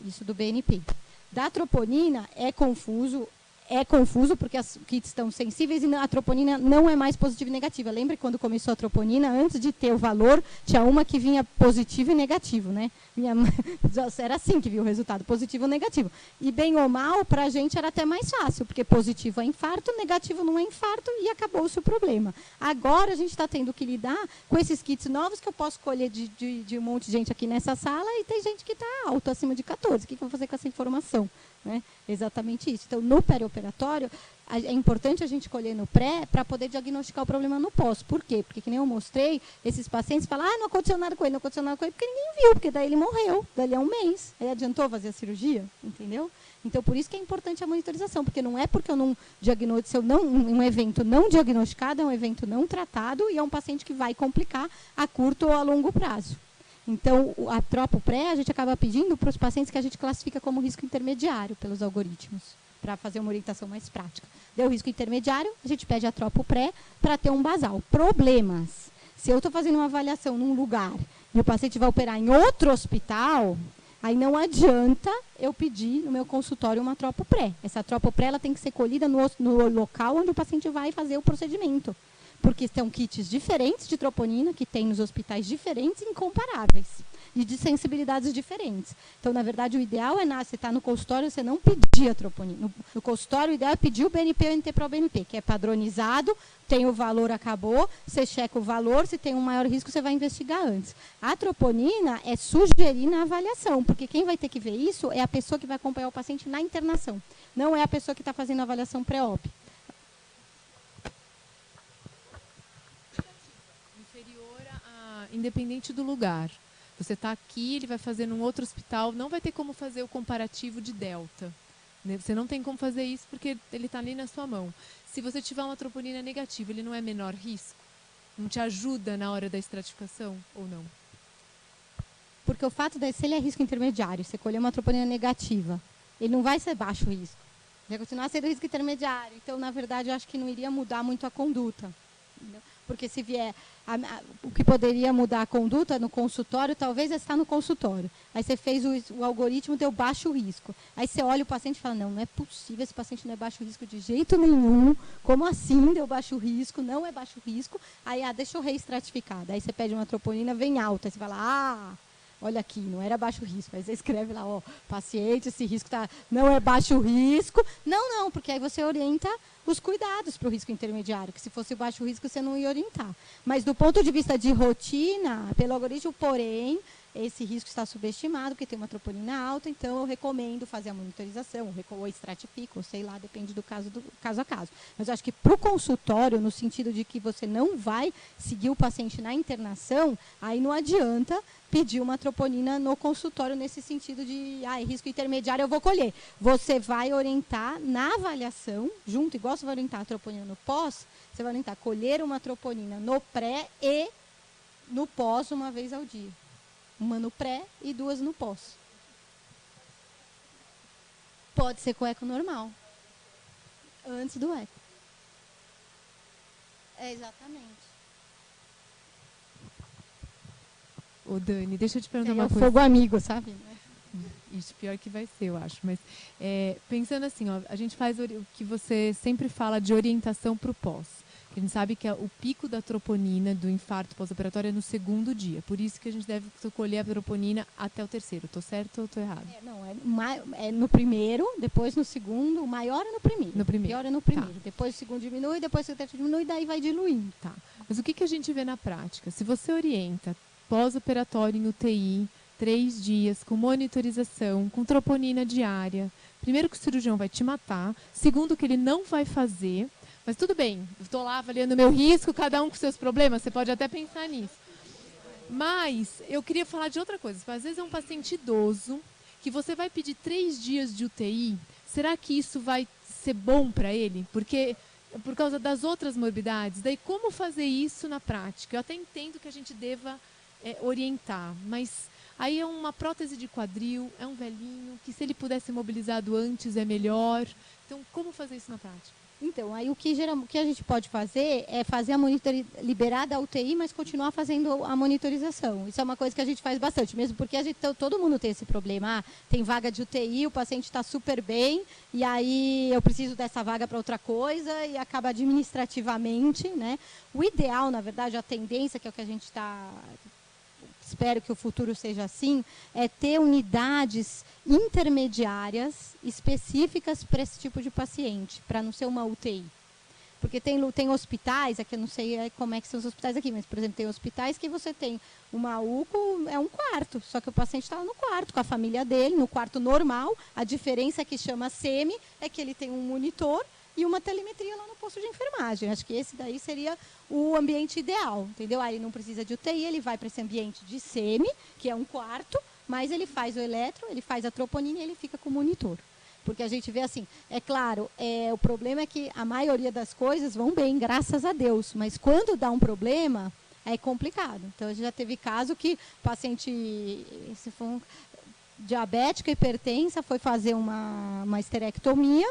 Isso do BNP. Da troponina é confuso porque as kits estão sensíveis e a troponina não é mais positiva e negativa. Lembra que quando começou a troponina, antes de ter o valor, tinha uma que vinha positivo e negativo, né? Era assim que via o resultado, positivo ou negativo. E bem ou mal, para a gente era até mais fácil, porque positivo é infarto, negativo não é infarto e acabou-se o problema. Agora a gente está tendo que lidar com esses kits novos que eu posso colher de um monte de gente aqui nessa sala e tem gente que está alto, acima de 14. O que eu vou fazer com essa informação? Né? Exatamente isso. Então, no perioperatório, é importante a gente colher no pré para poder diagnosticar o problema no pós. Por quê? Porque, que nem eu mostrei, esses pacientes falam, não aconteceu nada com ele, porque ninguém viu, porque daí ele morreu, dali a 1 mês. Aí adiantou fazer a cirurgia, entendeu? Então, por isso que é importante a monitorização, porque não é porque eu não diagnostico, um evento não diagnosticado, é um evento não tratado e é um paciente que vai complicar a curto ou a longo prazo. Então, a tropo pré, a gente acaba pedindo para os pacientes que a gente classifica como risco intermediário pelos algoritmos, para fazer uma orientação mais prática. Deu risco intermediário, a gente pede a tropo pré para ter um basal. Problemas. Se eu estou fazendo uma avaliação num lugar e o paciente vai operar em outro hospital, aí não adianta eu pedir no meu consultório uma tropo pré. Essa tropo pré ela tem que ser colhida no local onde o paciente vai fazer o procedimento. Porque são kits diferentes de troponina, que tem nos hospitais diferentes e incomparáveis. e de sensibilidades diferentes. Então, na verdade, o ideal é, você está no consultório, você não pedir a troponina. No consultório, o ideal é pedir o BNP ou o NT-proBNP, que é padronizado, tem o valor, acabou, você checa o valor, se tem um maior risco, você vai investigar antes. A troponina é sugerir na avaliação, porque quem vai ter que ver isso é a pessoa que vai acompanhar o paciente na internação, não é a pessoa que está fazendo a avaliação pré-op. Independente do lugar. Você está aqui, ele vai fazer num outro hospital, não vai ter como fazer o comparativo de delta. Você não tem como fazer isso porque ele está ali na sua mão. Se você tiver uma troponina negativa, ele não é menor risco? Não te ajuda na hora da estratificação ou não? Porque o fato de, se ele é risco intermediário, você colher uma troponina negativa, ele não vai ser baixo risco. Vai continuar sendo risco intermediário. Então, na verdade, eu acho que não iria mudar muito a conduta. Entendeu? Porque se vier, o que poderia mudar a conduta no consultório, talvez está no consultório. Aí você fez o algoritmo, deu baixo risco. Aí você olha o paciente e fala, não é possível, esse paciente não é baixo risco de jeito nenhum. Como assim deu baixo risco? Não é baixo risco. Aí, deixa eu reestratificar. Daí você pede uma troponina, vem alta. Aí você fala, olha aqui, não era baixo risco. Aí você escreve lá, paciente, esse risco não é baixo risco. Não, porque aí você orienta os cuidados para o risco intermediário, que se fosse baixo risco você não ia orientar. Mas do ponto de vista de rotina, pelo algoritmo, porém, esse risco está subestimado, porque tem uma troponina alta, então eu recomendo fazer a monitorização, ou estratifico, ou sei lá, depende do caso a caso. Mas eu acho que para o consultório, no sentido de que você não vai seguir o paciente na internação, aí não adianta pedir uma troponina no consultório nesse sentido de risco intermediário eu vou colher. Você vai orientar na avaliação, junto, igual você vai orientar a troponina no pós, você vai orientar colher uma troponina no pré e no pós uma vez ao dia. Uma no pré e 2 no pós. Pode ser com eco normal. Antes do eco. Exatamente. Ô, Dani, deixa eu te perguntar uma coisa. É o fogo amigo, sabe? Isso, pior que vai ser, eu acho. Mas pensando assim, a gente faz o que você sempre fala de orientação para o pós. A gente sabe que o pico da troponina do infarto pós-operatório é no 2º dia. Por isso que a gente deve colher a troponina até o 3º. Estou certo ou estou errado? É no primeiro, depois no segundo. O maior é no primeiro. No primeiro. O pior é no primeiro. Tá. Depois o segundo diminui, depois o terceiro diminui, daí vai diluindo. Tá. Mas o que a gente vê na prática? Se você orienta pós-operatório em UTI, 3 dias, com monitorização, com troponina diária, primeiro que o cirurgião vai te matar, segundo que ele não vai fazer. Mas tudo bem, estou lá avaliando o meu risco, cada um com seus problemas, você pode até pensar nisso. Mas eu queria falar de outra coisa. Às vezes é um paciente idoso que você vai pedir 3 dias de UTI, será que isso vai ser bom para ele? Porque por causa das outras morbidades, daí como fazer isso na prática? Eu até entendo que a gente deva orientar, mas aí é uma prótese de quadril, é um velhinho, que se ele pudesse ser mobilizado antes é melhor. Então, como fazer isso na prática? Então, aí o que a gente pode fazer é fazer a liberar da UTI, mas continuar fazendo a monitorização. Isso é uma coisa que a gente faz bastante, mesmo porque todo mundo tem esse problema. Tem vaga de UTI, o paciente está super bem, e aí eu preciso dessa vaga para outra coisa, e acaba administrativamente, né? O ideal, na verdade, a tendência, que é o que a gente está... Espero que o futuro seja assim, é ter unidades intermediárias específicas para esse tipo de paciente, para não ser uma UTI. Porque tem hospitais, aqui eu não sei como é que são os hospitais aqui, mas, por exemplo, tem hospitais que você tem uma UCO, é um quarto, só que o paciente está no quarto, com a família dele, no quarto normal. A diferença que chama SEMI é que ele tem um monitor e uma telemetria lá no posto de enfermagem. Acho que esse daí seria o ambiente ideal, entendeu? Aí ele não precisa de UTI, ele vai para esse ambiente de SEMI, que é um quarto, mas ele faz o eletro, ele faz a troponina e ele fica com o monitor. Porque a gente vê assim, é claro, o problema é que a maioria das coisas vão bem, graças a Deus, mas quando dá um problema, é complicado. Então, a gente já teve caso que o paciente, se for um diabético, hipertensa, foi fazer uma esterectomia,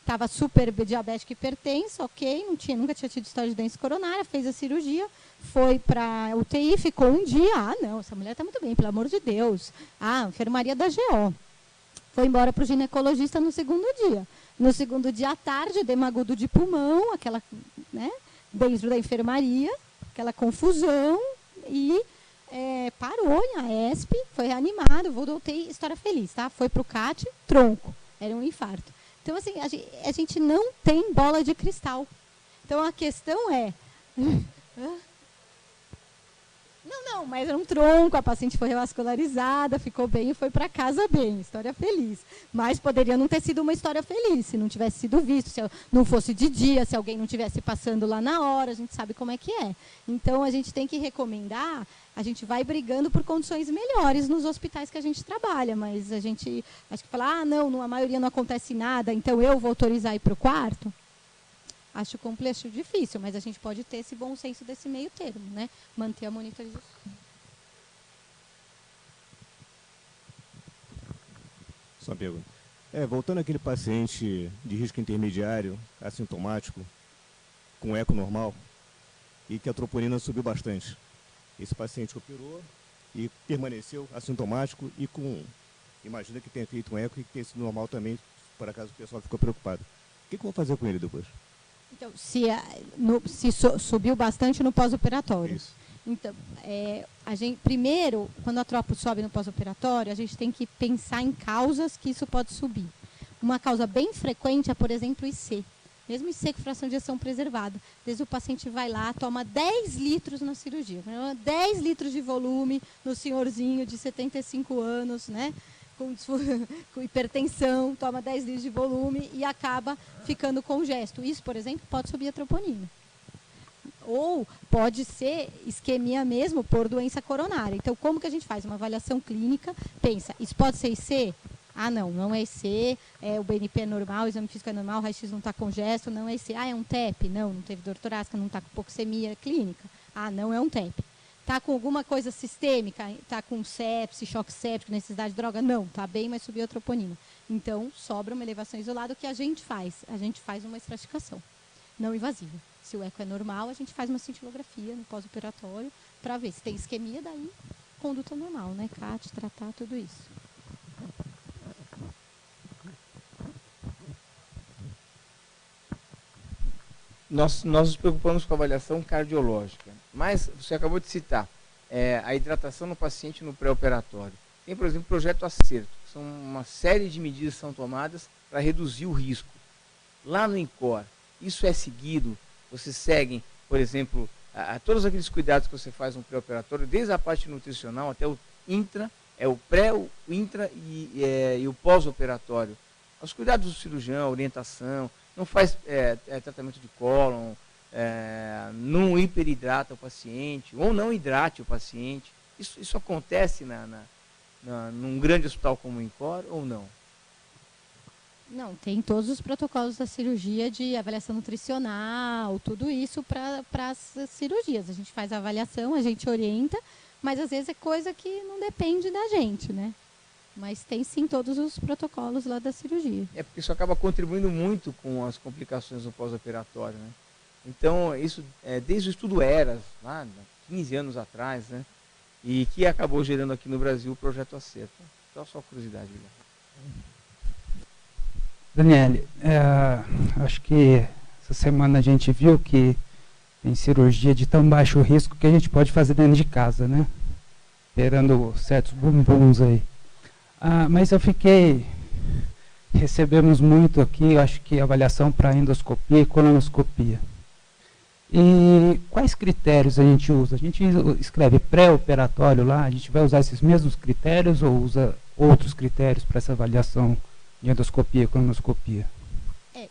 estava super diabético e hipertenso, ok, nunca tinha tido história de doença coronária, fez a cirurgia, foi para a UTI, ficou um dia. Não, essa mulher está muito bem, pelo amor de Deus. Enfermaria da GO. Foi embora para o ginecologista no 2º dia. No 2º dia à tarde, edema agudo de pulmão, aquela, né, dentro da enfermaria, aquela confusão, e parou em AESP, foi reanimado, voltei, história feliz, tá? Foi para o CAT, tronco, era um infarto. Então, assim, a gente não tem bola de cristal. Então, a questão é... Não, mas era um tronco, a paciente foi revascularizada, ficou bem e foi para casa bem, história feliz. Mas poderia não ter sido uma história feliz, se não tivesse sido visto, se não fosse de dia, se alguém não estivesse passando lá na hora, a gente sabe como é que é. Então, a gente tem que recomendar, a gente vai brigando por condições melhores nos hospitais que a gente trabalha, mas a gente, acho que falar, não, a maioria não acontece nada, então eu vou autorizar ir para o quarto. Acho complexo, difícil, mas a gente pode ter esse bom senso desse meio termo, né? Manter a monitorização. Só uma pergunta. Voltando àquele paciente de risco intermediário, assintomático, com eco normal, e que a troponina subiu bastante. Esse paciente operou e permaneceu assintomático e com... Imagina que tenha feito um eco e que tenha sido normal também, por acaso o pessoal ficou preocupado. O que eu vou fazer com ele depois? Então, subiu bastante no pós-operatório. Isso. Então, primeiro, quando a tropa sobe no pós-operatório, a gente tem que pensar em causas que isso pode subir. Uma causa bem frequente é, por exemplo, IC. Mesmo IC com fração de ejeção preservada. Às vezes o paciente vai lá, toma 10 litros na cirurgia. 10 litros de volume no senhorzinho de 75 anos, né? Com hipertensão, toma 10 litros de volume e acaba ficando congesto. Isso, por exemplo, pode subir a troponina. Ou pode ser isquemia mesmo por doença coronária. Então, como que a gente faz? Uma avaliação clínica, pensa, isso pode ser IC? Não é IC, o BNP é normal, o exame físico é normal, o raio-x não está congesto, não é IC. É um TEP? Não teve dor torácica, não está com hipoxemia clínica. Não é um TEP. Está com alguma coisa sistêmica? Está com sepse, choque séptico, necessidade de droga? Não, está bem, mas subiu a troponina. Então, sobra uma elevação isolada. O que a gente faz? A gente faz uma estratificação não invasiva. Se o eco é normal, a gente faz uma cintilografia no pós-operatório para ver se tem isquemia, daí conduta normal, né? CAT, tratar, tudo isso. Nós nos preocupamos com a avaliação cardiológica, mas você acabou de citar a hidratação no paciente no pré-operatório. Tem, por exemplo, o projeto Acerto, que são uma série de medidas que são tomadas para reduzir o risco. Lá no INCOR, isso é seguido? Vocês seguem, por exemplo, todos aqueles cuidados que você faz no pré-operatório, desde a parte nutricional até o intra, o pré, o intra e o pós-operatório. Os cuidados do cirurgião, orientação, não faz tratamento de cólon, não hiperidrata o paciente, ou não hidrate o paciente. Isso acontece num grande hospital como o INCOR ou não? Não, tem todos os protocolos da cirurgia de avaliação nutricional, tudo isso para as cirurgias. A gente faz a avaliação, a gente orienta, mas às vezes é coisa que não depende da gente, né? Mas tem sim todos os protocolos lá da cirurgia. Porque isso acaba contribuindo muito com as complicações no pós-operatório, né? Então, isso desde o estudo ERAS, lá 15 anos atrás, né? E que acabou gerando aqui no Brasil o projeto Acerto. Só sua curiosidade, Guilherme. Daniele, acho que essa semana a gente viu que tem cirurgia de tão baixo risco que a gente pode fazer dentro de casa, né? Esperando certos bumbuns aí. Mas recebemos muito aqui, acho que avaliação para endoscopia e colonoscopia. E quais critérios a gente usa? A gente escreve pré-operatório lá, a gente vai usar esses mesmos critérios ou usa outros critérios para essa avaliação de endoscopia e colonoscopia?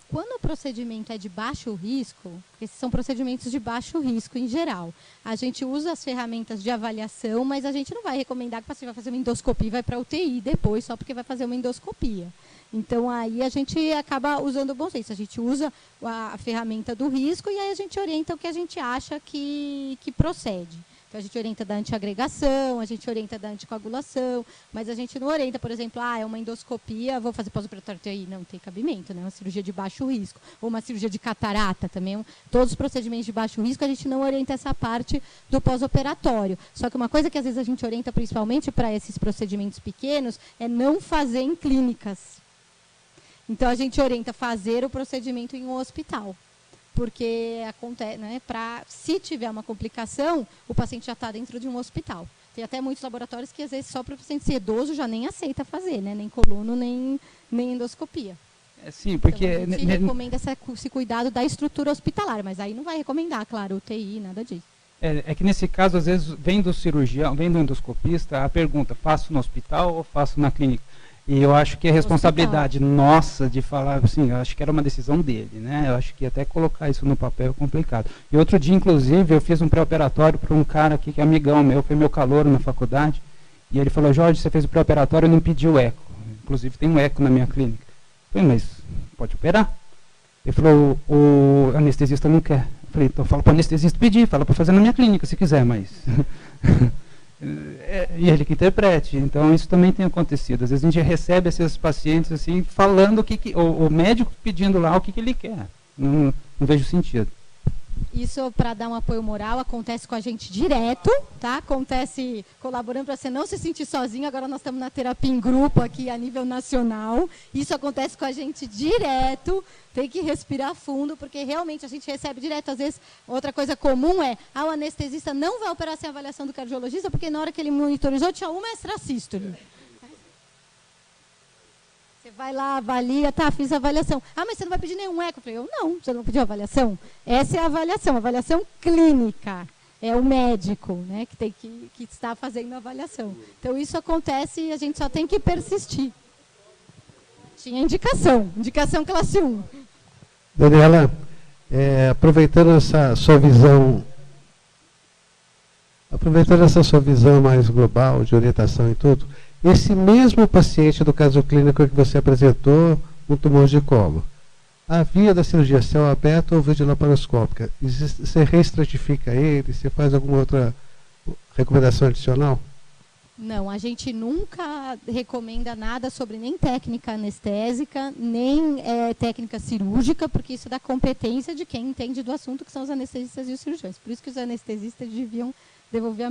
Quando o procedimento é de baixo risco, esses são procedimentos de baixo risco em geral, a gente usa as ferramentas de avaliação, mas a gente não vai recomendar que o paciente vai fazer uma endoscopia e vai para a UTI depois, só porque vai fazer uma endoscopia. Então, aí a gente acaba usando o bom senso. A gente usa a ferramenta do risco e aí a gente orienta o que a gente acha que procede. Então, a gente orienta da antiagregação, a gente orienta da anticoagulação, mas a gente não orienta, por exemplo, é uma endoscopia, vou fazer pós-operatório TI. Não tem cabimento, né? Uma cirurgia de baixo risco. Ou uma cirurgia de catarata também. Todos os procedimentos de baixo risco, a gente não orienta essa parte do pós-operatório. Só que uma coisa que às vezes a gente orienta principalmente para esses procedimentos pequenos é não fazer em clínicas. Então, a gente orienta fazer o procedimento em um hospital. porque acontece, né, se tiver uma complicação, o paciente já está dentro de um hospital. Tem até muitos laboratórios que, às vezes, só para o paciente ser idoso já nem aceita fazer, né? Nem coluno, nem endoscopia. Sim, porque... Então, a gente recomenda esse cuidado da estrutura hospitalar, mas aí não vai recomendar, claro, UTI, nada disso. É que nesse caso, às vezes, vem do cirurgião, vem do endoscopista, a pergunta, faço no hospital ou faço na clínica? E eu acho que a responsabilidade nossa de falar, assim, eu acho que era uma decisão dele, né? Eu acho que até colocar isso no papel é complicado. E outro dia, inclusive, eu fiz um pré-operatório para um cara aqui que é amigão meu, foi meu calouro na faculdade, e ele falou, Jorge, você fez o pré-operatório e não pediu eco. Inclusive tem um eco na minha clínica. Eu falei, mas pode operar? Ele falou, o anestesista não quer. Eu falei, então fala para o anestesista pedir, fala para fazer na minha clínica se quiser, mas... e ele que interprete. Então isso também tem acontecido. Às vezes a gente recebe esses pacientes assim, falando o médico pedindo lá o que ele quer. Não vejo sentido. Isso, para dar um apoio moral, acontece com a gente direto, tá? Acontece colaborando para você não se sentir sozinho. Agora nós estamos na terapia em grupo aqui a nível nacional. Isso acontece com a gente direto. Tem que respirar fundo, porque realmente a gente recebe direto. Às vezes, outra coisa comum é, o anestesista não vai operar sem avaliação do cardiologista, porque na hora que ele monitorizou tinha uma extrasístole. Você vai lá, avalia, tá, fiz a avaliação. Mas você não vai pedir nenhum eco? Eu falei, não, você não pediu avaliação? Essa é a avaliação clínica. É o médico, né, que está fazendo a avaliação. Então, isso acontece e a gente só tem que persistir. Tinha indicação classe 1. Daniela, aproveitando essa sua visão mais global, de orientação e tudo, esse mesmo paciente do caso clínico que você apresentou, um tumor de colo, a via da cirurgia céu aberto ou via laparoscópica, você reestratifica ele, você faz alguma outra recomendação adicional? Não, a gente nunca recomenda nada sobre nem técnica anestésica, nem técnica cirúrgica, porque isso é da competência de quem entende do assunto, que são os anestesistas e os cirurgiões. Por isso que os anestesistas deviam devolver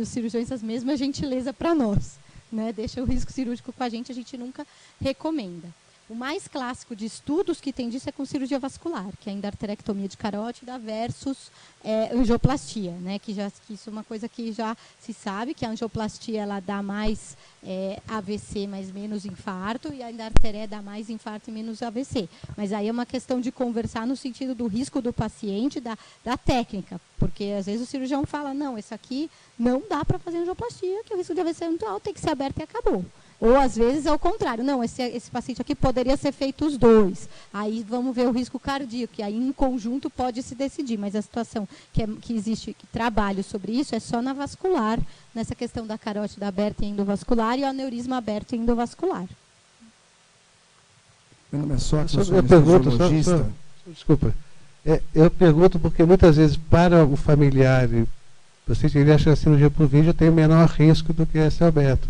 os cirurgiões a mesma gentileza para nós. Né? Deixa o risco cirúrgico com a gente nunca recomenda. O mais clássico de estudos que tem disso é com cirurgia vascular, que é a endarterectomia de carótida versus angioplastia, né? Que isso é uma coisa que já se sabe, que a angioplastia ela dá mais AVC, mas menos infarto, e a endarteré dá mais infarto e menos AVC. Mas aí é uma questão de conversar no sentido do risco do paciente, da técnica, porque às vezes o cirurgião fala, não, esse aqui não dá para fazer angioplastia, que o risco de AVC é muito alto, tem que ser aberto e acabou. Ou, às vezes, é o contrário. Não, esse paciente aqui poderia ser feito os dois. Aí vamos ver o risco cardíaco, que aí em conjunto pode se decidir. Mas a situação que existe, que trabalho sobre isso, é só na vascular, nessa questão da carótida aberta e endovascular e o aneurisma aberto e endovascular. Meu nome é Sócrates, eu sou anestesiologista. Desculpa. Eu pergunto porque muitas vezes para o familiar, ele acha que a cirurgia por vídeo tem menor risco do que a céu aberto.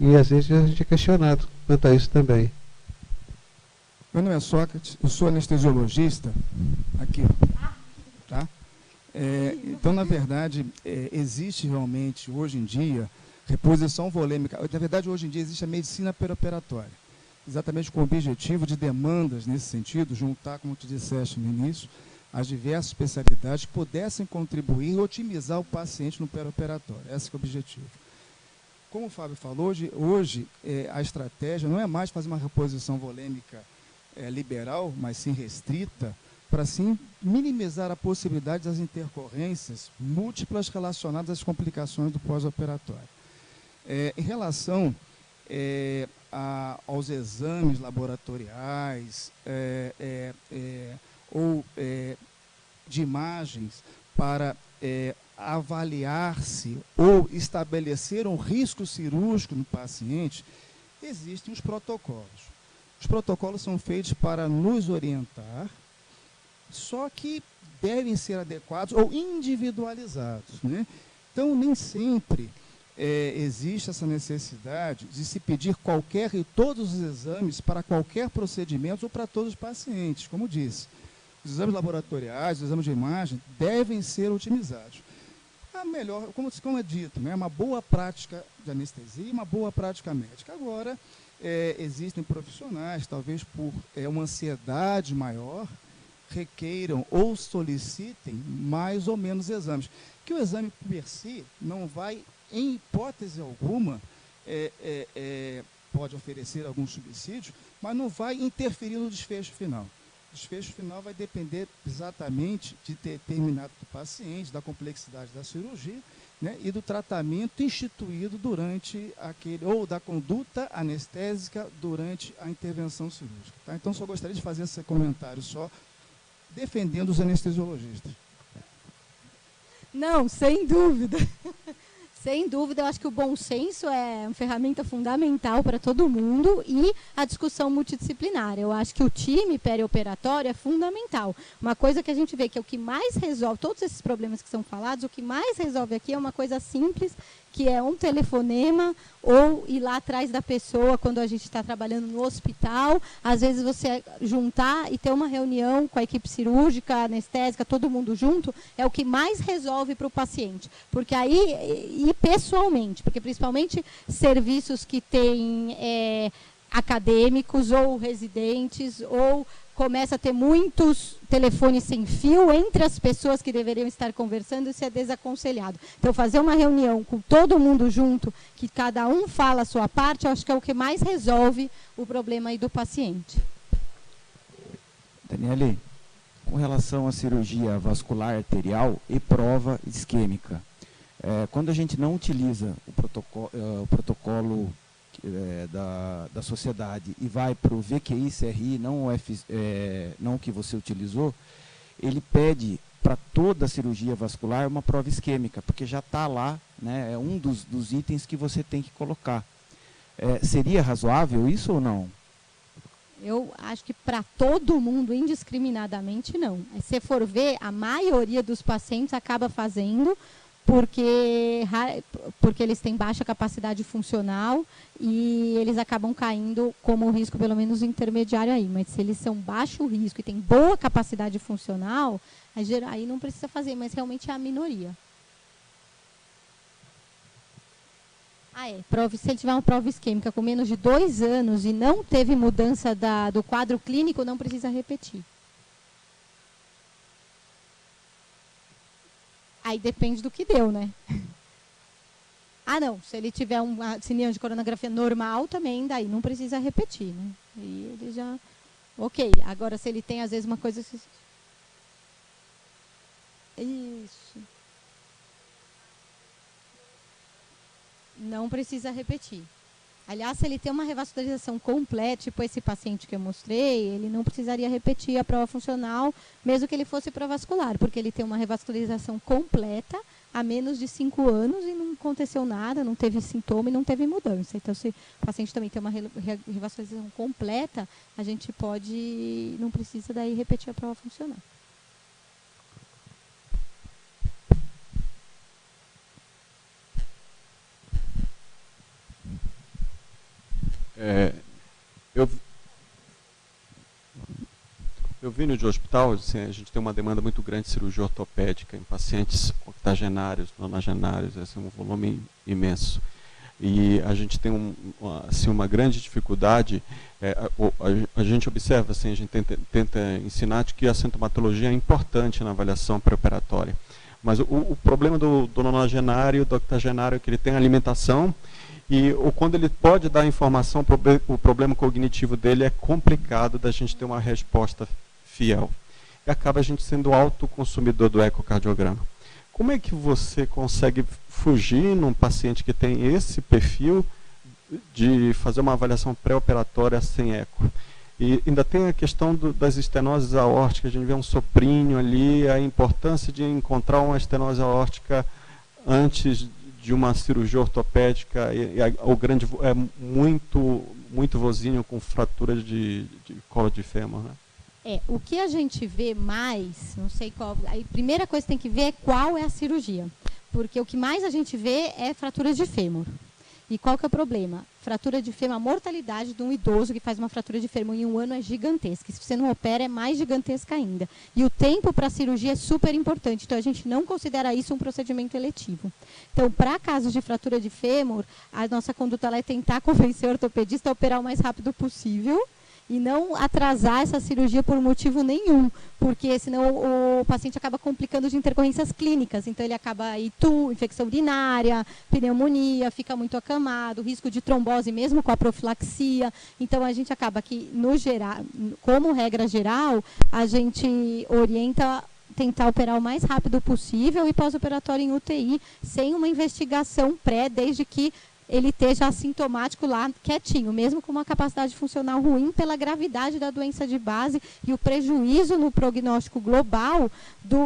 E às vezes a gente é questionado quanto a isso também. Meu nome é Sócrates, eu sou anestesiologista. Aqui. Tá? Então, na verdade, existe realmente, hoje em dia, reposição volêmica. Na verdade, hoje em dia, existe a medicina perioperatória. Exatamente com o objetivo de demandas nesse sentido, juntar, como tu disseste no início, as diversas especialidades que pudessem contribuir e otimizar o paciente no perioperatório. Esse é o objetivo. Como o Fábio falou, hoje a estratégia não é mais fazer uma reposição volêmica liberal, mas sim restrita, para sim minimizar a possibilidade das intercorrências múltiplas relacionadas às complicações do pós-operatório. Em relação aos exames laboratoriais ou de imagens para avaliar-se ou estabelecer um risco cirúrgico no paciente, existem os protocolos. Os protocolos são feitos para nos orientar, só que devem ser adequados ou individualizados, né? Então, nem sempre existe essa necessidade de se pedir qualquer e todos os exames para qualquer procedimento ou para todos os pacientes, como disse. Os exames laboratoriais, os exames de imagem devem ser otimizados. A melhor, como é dito, né, uma boa prática de anestesia e uma boa prática médica. Agora, existem profissionais, talvez por uma ansiedade maior, requeiram ou solicitem mais ou menos exames. Que o exame per si não vai, em hipótese alguma, pode oferecer algum subsídio, mas não vai interferir no desfecho final. O desfecho final vai depender exatamente de determinado paciente, da complexidade da cirurgia, né, e do tratamento instituído durante ou da conduta anestésica durante a intervenção cirúrgica. Tá? Então, só gostaria de fazer esse comentário só, defendendo os anestesiologistas. Não, sem dúvida. Sem dúvida, eu acho que o bom senso é uma ferramenta fundamental para todo mundo e a discussão multidisciplinar. Eu acho que o time perioperatório é fundamental. Uma coisa que a gente vê que é o que mais resolve, todos esses problemas que são falados, o que mais resolve aqui é uma coisa simples, que é um telefonema ou ir lá atrás da pessoa quando a gente está trabalhando no hospital. Às vezes você juntar e ter uma reunião com a equipe cirúrgica, anestésica, todo mundo junto, é o que mais resolve para o paciente. Porque aí, e pessoalmente, porque principalmente serviços que têm acadêmicos ou residentes, ou começa a ter muitos telefones sem fio entre as pessoas que deveriam estar conversando, isso é desaconselhado. Então, fazer uma reunião com todo mundo junto, que cada um fala a sua parte, eu acho que é o que mais resolve o problema aí do paciente. Daniele, com relação à cirurgia vascular arterial e prova isquêmica, quando a gente não utiliza o protocolo da sociedade e vai para o VQI-CRI, não o que você utilizou, ele pede para toda a cirurgia vascular uma prova isquêmica, porque já está lá, né, é um dos itens que você tem que colocar. Seria razoável isso ou não? Eu acho que para todo mundo, indiscriminadamente, não. Se for ver, a maioria dos pacientes acaba fazendo, porque eles têm baixa capacidade funcional e eles acabam caindo como risco, pelo menos intermediário aí. Mas se eles são baixo risco e têm boa capacidade funcional, aí não precisa fazer, mas realmente é a minoria. Se ele tiver uma prova isquêmica com menos de 2 anos e não teve mudança do quadro clínico, não precisa repetir. Aí depende do que deu, né? Não, se ele tiver uma sininho de coronografia normal também, daí não precisa repetir, né? E ele já... Ok, agora se ele tem às vezes uma coisa... Isso. Não precisa repetir. Aliás, se ele tem uma revascularização completa, tipo esse paciente que eu mostrei, ele não precisaria repetir a prova funcional, mesmo que ele fosse provascular, porque ele tem uma revascularização completa há menos de 5 anos e não aconteceu nada, não teve sintoma e não teve mudança. Então, se o paciente também tem uma revascularização completa, a gente não precisa daí repetir a prova funcional. Eu vim de hospital, assim, a gente tem uma demanda muito grande de cirurgia ortopédica em pacientes octogenários, nonagenários, assim, um volume imenso. E a gente tem uma grande dificuldade, a gente observa, assim, a gente tenta ensinar de que a sintomatologia é importante na avaliação pré-operatória. Mas o problema do nonagenário, do octogenário, é que ele tem alimentação, e quando ele pode dar informação, o problema cognitivo dele é complicado da gente ter uma resposta fiel. E acaba a gente sendo autoconsumidor do ecocardiograma. Como é que você consegue fugir num paciente que tem esse perfil de fazer uma avaliação pré-operatória sem eco? E ainda tem a questão das estenoses aórticas, a gente vê um soprinho ali, a importância de encontrar uma estenose aórtica antes de uma cirurgia ortopédica, o grande é muito vozinho com fratura de colo de fêmur, né? O que a gente vê mais, não sei qual, a primeira coisa que tem que ver é qual é a cirurgia, porque o que mais a gente vê é fratura de fêmur. E qual que é o problema? Fratura de fêmur, a mortalidade de um idoso que faz uma fratura de fêmur em 1 ano é gigantesca. Se você não opera, é mais gigantesca ainda. E o tempo para a cirurgia é super importante. Então, a gente não considera isso um procedimento eletivo. Então, para casos de fratura de fêmur, a nossa conduta é tentar convencer o ortopedista a operar o mais rápido possível e não atrasar essa cirurgia por motivo nenhum, porque senão o paciente acaba complicando de intercorrências clínicas, então ele acaba infecção urinária, pneumonia, fica muito acamado, risco de trombose mesmo com a profilaxia. Então a gente acaba que, no geral, como regra geral, a gente orienta tentar operar o mais rápido possível e pós-operatório em UTI, sem uma investigação pré, desde que ele esteja assintomático lá, quietinho, mesmo com uma capacidade funcional ruim pela gravidade da doença de base e o prejuízo no prognóstico global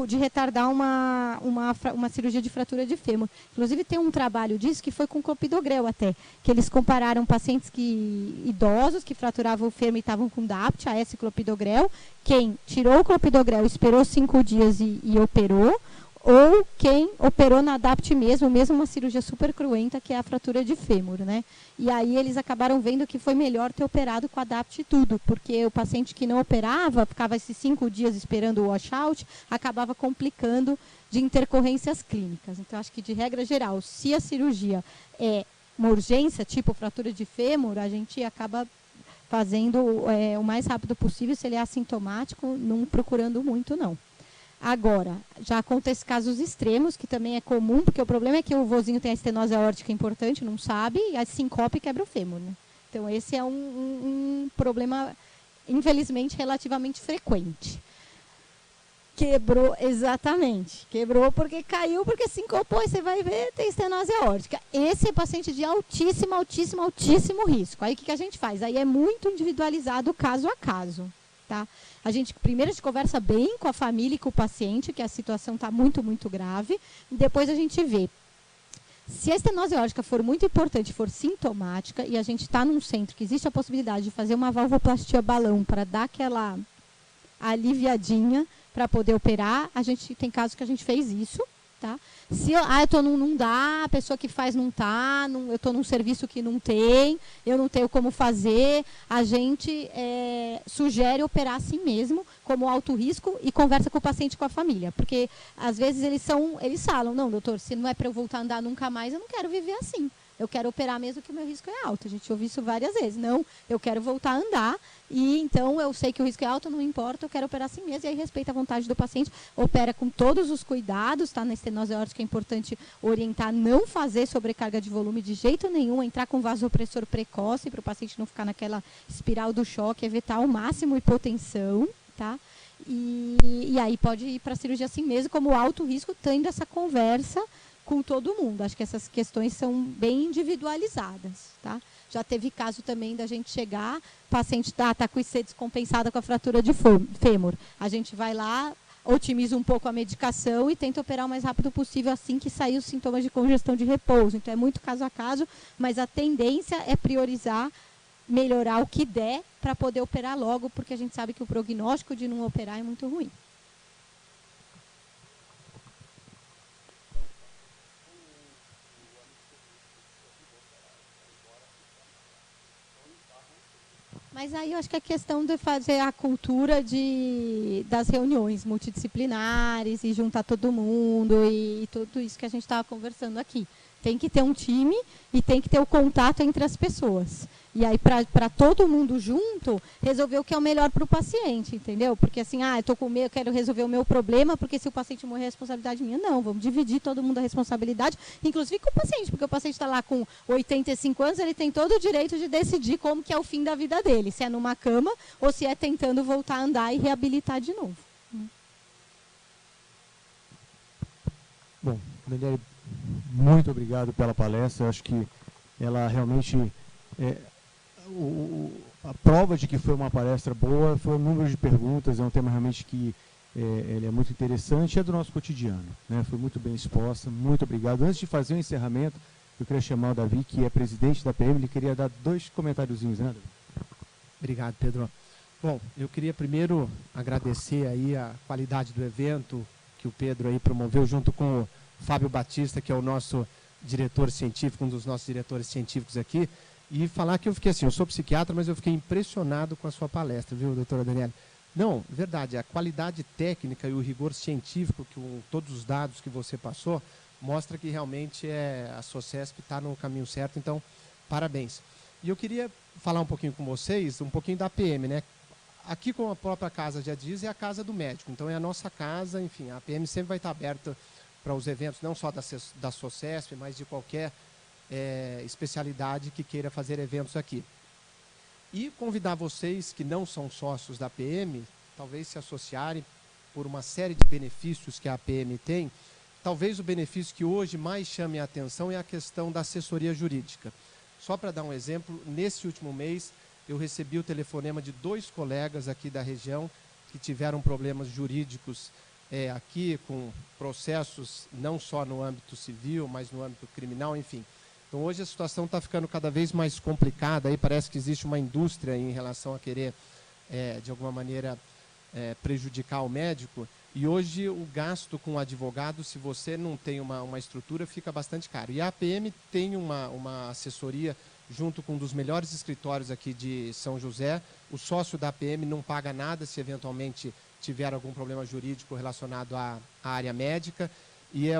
de retardar uma cirurgia de fratura de fêmur. Inclusive, tem um trabalho disso que foi com clopidogrel até, que eles compararam pacientes idosos que fraturavam o fêmur e estavam com DAPT, a esse clopidogrel, quem tirou o clopidogrel, esperou 5 dias e operou, ou quem operou na DAPT mesmo uma cirurgia super cruenta, que é a fratura de fêmur, né? E aí eles acabaram vendo que foi melhor ter operado com a DAPT e tudo, porque o paciente que não operava, ficava esses 5 dias esperando o washout, acabava complicando de intercorrências clínicas. Então, acho que, de regra geral, se a cirurgia é uma urgência, tipo fratura de fêmur, a gente acaba fazendo o mais rápido possível, se ele é assintomático, não procurando muito, não. Agora, já acontece casos extremos, que também é comum, porque o problema é que o vozinho tem a estenose aórtica importante, não sabe, e a sincope quebra o fêmur, né? Então, esse é um problema, infelizmente, relativamente frequente. Quebrou, exatamente. Quebrou porque caiu, porque sincopou, e você vai ver, tem estenose aórtica. Esse é paciente de altíssimo, altíssimo, altíssimo risco. Aí, o que a gente faz? Aí é muito individualizado, caso a caso, tá? A gente conversa bem com a família e com o paciente, que a situação está muito, muito grave. E depois a gente vê. Se a estenose aórtica for muito importante, for sintomática, e a gente está num centro que existe a possibilidade de fazer uma valvoplastia balão para dar aquela aliviadinha para poder operar, a gente tem casos que a gente fez isso. Tá? Se eu estou não dá, a pessoa que faz não está, eu estou num serviço que não tem, eu não tenho como fazer, a gente sugere operar assim mesmo, como alto risco, e conversa com o paciente e com a família. Porque, às vezes, eles falam, não, doutor, se não é para eu voltar a andar nunca mais, eu não quero viver assim. Eu quero operar mesmo que o meu risco é alto. A gente ouviu isso várias vezes. Não, eu quero voltar a andar e então eu sei que o risco é alto, não importa, eu quero operar assim mesmo. E aí respeita a vontade do paciente, opera com todos os cuidados, tá? Na estenose aórtica é importante orientar, não fazer sobrecarga de volume de jeito nenhum, entrar com vasopressor precoce para o paciente não ficar naquela espiral do choque, evitar ao máximo hipotensão, tá? E aí pode ir para a cirurgia assim mesmo, como alto risco, tendo essa conversa com todo mundo. Acho que essas questões são bem individualizadas, tá? Já teve caso também da gente chegar, o paciente está com IC descompensada com a fratura de fêmur. A gente vai lá, otimiza um pouco a medicação e tenta operar o mais rápido possível assim que sair os sintomas de congestão de repouso. Então, é muito caso a caso, mas a tendência é priorizar, melhorar o que der para poder operar logo, porque a gente sabe que o prognóstico de não operar é muito ruim. Mas aí eu acho que é questão de fazer a cultura das reuniões multidisciplinares e juntar todo mundo e tudo isso que a gente estava conversando aqui. Tem que ter um time e tem que ter o contato entre as pessoas. E aí, para todo mundo junto, resolver o que é o melhor para o paciente, entendeu? Porque assim, eu estou com medo, eu quero resolver o meu problema, porque se o paciente morrer, é responsabilidade minha. Não, vamos dividir todo mundo a responsabilidade, inclusive com o paciente, porque o paciente está lá com 85 anos, ele tem todo o direito de decidir como que é o fim da vida dele, se é numa cama ou se é tentando voltar a andar e reabilitar de novo. Bom, Daniele, muito obrigado pela palestra. Eu acho que ela realmente a prova de que foi uma palestra boa foi o número de perguntas. É um tema realmente que ele é muito interessante, é do nosso cotidiano, né? Foi muito bem exposta, muito obrigado. Antes de fazer o encerramento, eu queria chamar o Davi, que é presidente da PM, ele queria dar 2 comentáriozinhos, né, Davi? Obrigado, Pedro. Bom, eu queria primeiro agradecer aí a qualidade do evento que o Pedro aí promoveu junto com o Fábio Batista, que é o nosso diretor científico, um dos nossos diretores científicos aqui, e falar que eu fiquei assim, eu sou psiquiatra, mas eu fiquei impressionado com a sua palestra, viu, doutora Daniele? Não, verdade, a qualidade técnica e o rigor científico, todos os dados que você passou, mostra que realmente a SOCESP está no caminho certo, então, parabéns. E eu queria falar um pouquinho com vocês, um pouquinho da APM, né? Aqui, com a própria casa já diz, é a casa do médico. Então, é a nossa casa, enfim, a APM sempre vai estar aberta para os eventos, não só da SOCESP, mas de qualquer especialidade que queira fazer eventos aqui. E convidar vocês que não são sócios da APM, talvez se associarem por uma série de benefícios que a APM tem. Talvez o benefício que hoje mais chame a atenção é a questão da assessoria jurídica. Só para dar um exemplo, nesse último mês eu recebi o telefonema de 2 colegas aqui da região que tiveram problemas jurídicos aqui, com processos não só no âmbito civil, mas no âmbito criminal, enfim. Então, hoje a situação está ficando cada vez mais complicada. Aí parece que existe uma indústria em relação a querer, de alguma maneira, prejudicar o médico. E hoje o gasto com o advogado, se você não tem uma estrutura, fica bastante caro. E a APM tem uma assessoria junto com um dos melhores escritórios aqui de São José. O sócio da APM não paga nada se eventualmente tiver algum problema jurídico relacionado à área médica. E é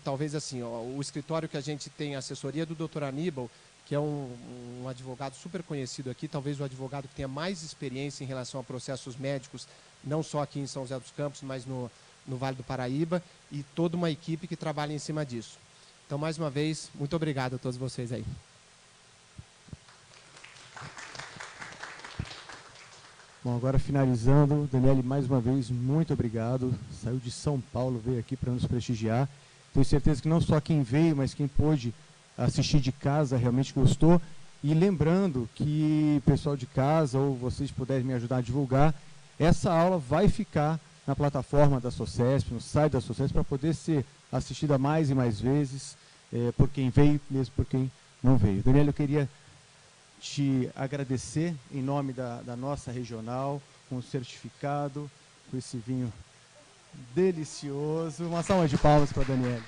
talvez assim, o escritório que a gente tem assessoria do Dr. Aníbal, que é um advogado super conhecido aqui, talvez o advogado que tenha mais experiência em relação a processos médicos, não só aqui em São José dos Campos, mas no Vale do Paraíba, e toda uma equipe que trabalha em cima disso. Então, mais uma vez, muito obrigado a todos vocês aí. Bom, agora finalizando, Daniele, mais uma vez, muito obrigado. Saiu de São Paulo, veio aqui para nos prestigiar. Tenho certeza que não só quem veio, mas quem pôde assistir de casa realmente gostou. E lembrando que, pessoal de casa, ou vocês puderem me ajudar a divulgar, essa aula vai ficar na plataforma da SOCESP, no site da SOCESP, para poder ser assistida mais e mais vezes, por quem veio, mesmo por quem não veio. Daniele, eu queria te agradecer em nome da nossa regional, com o certificado, com esse vinho delicioso. Uma salva de palmas para a Daniele.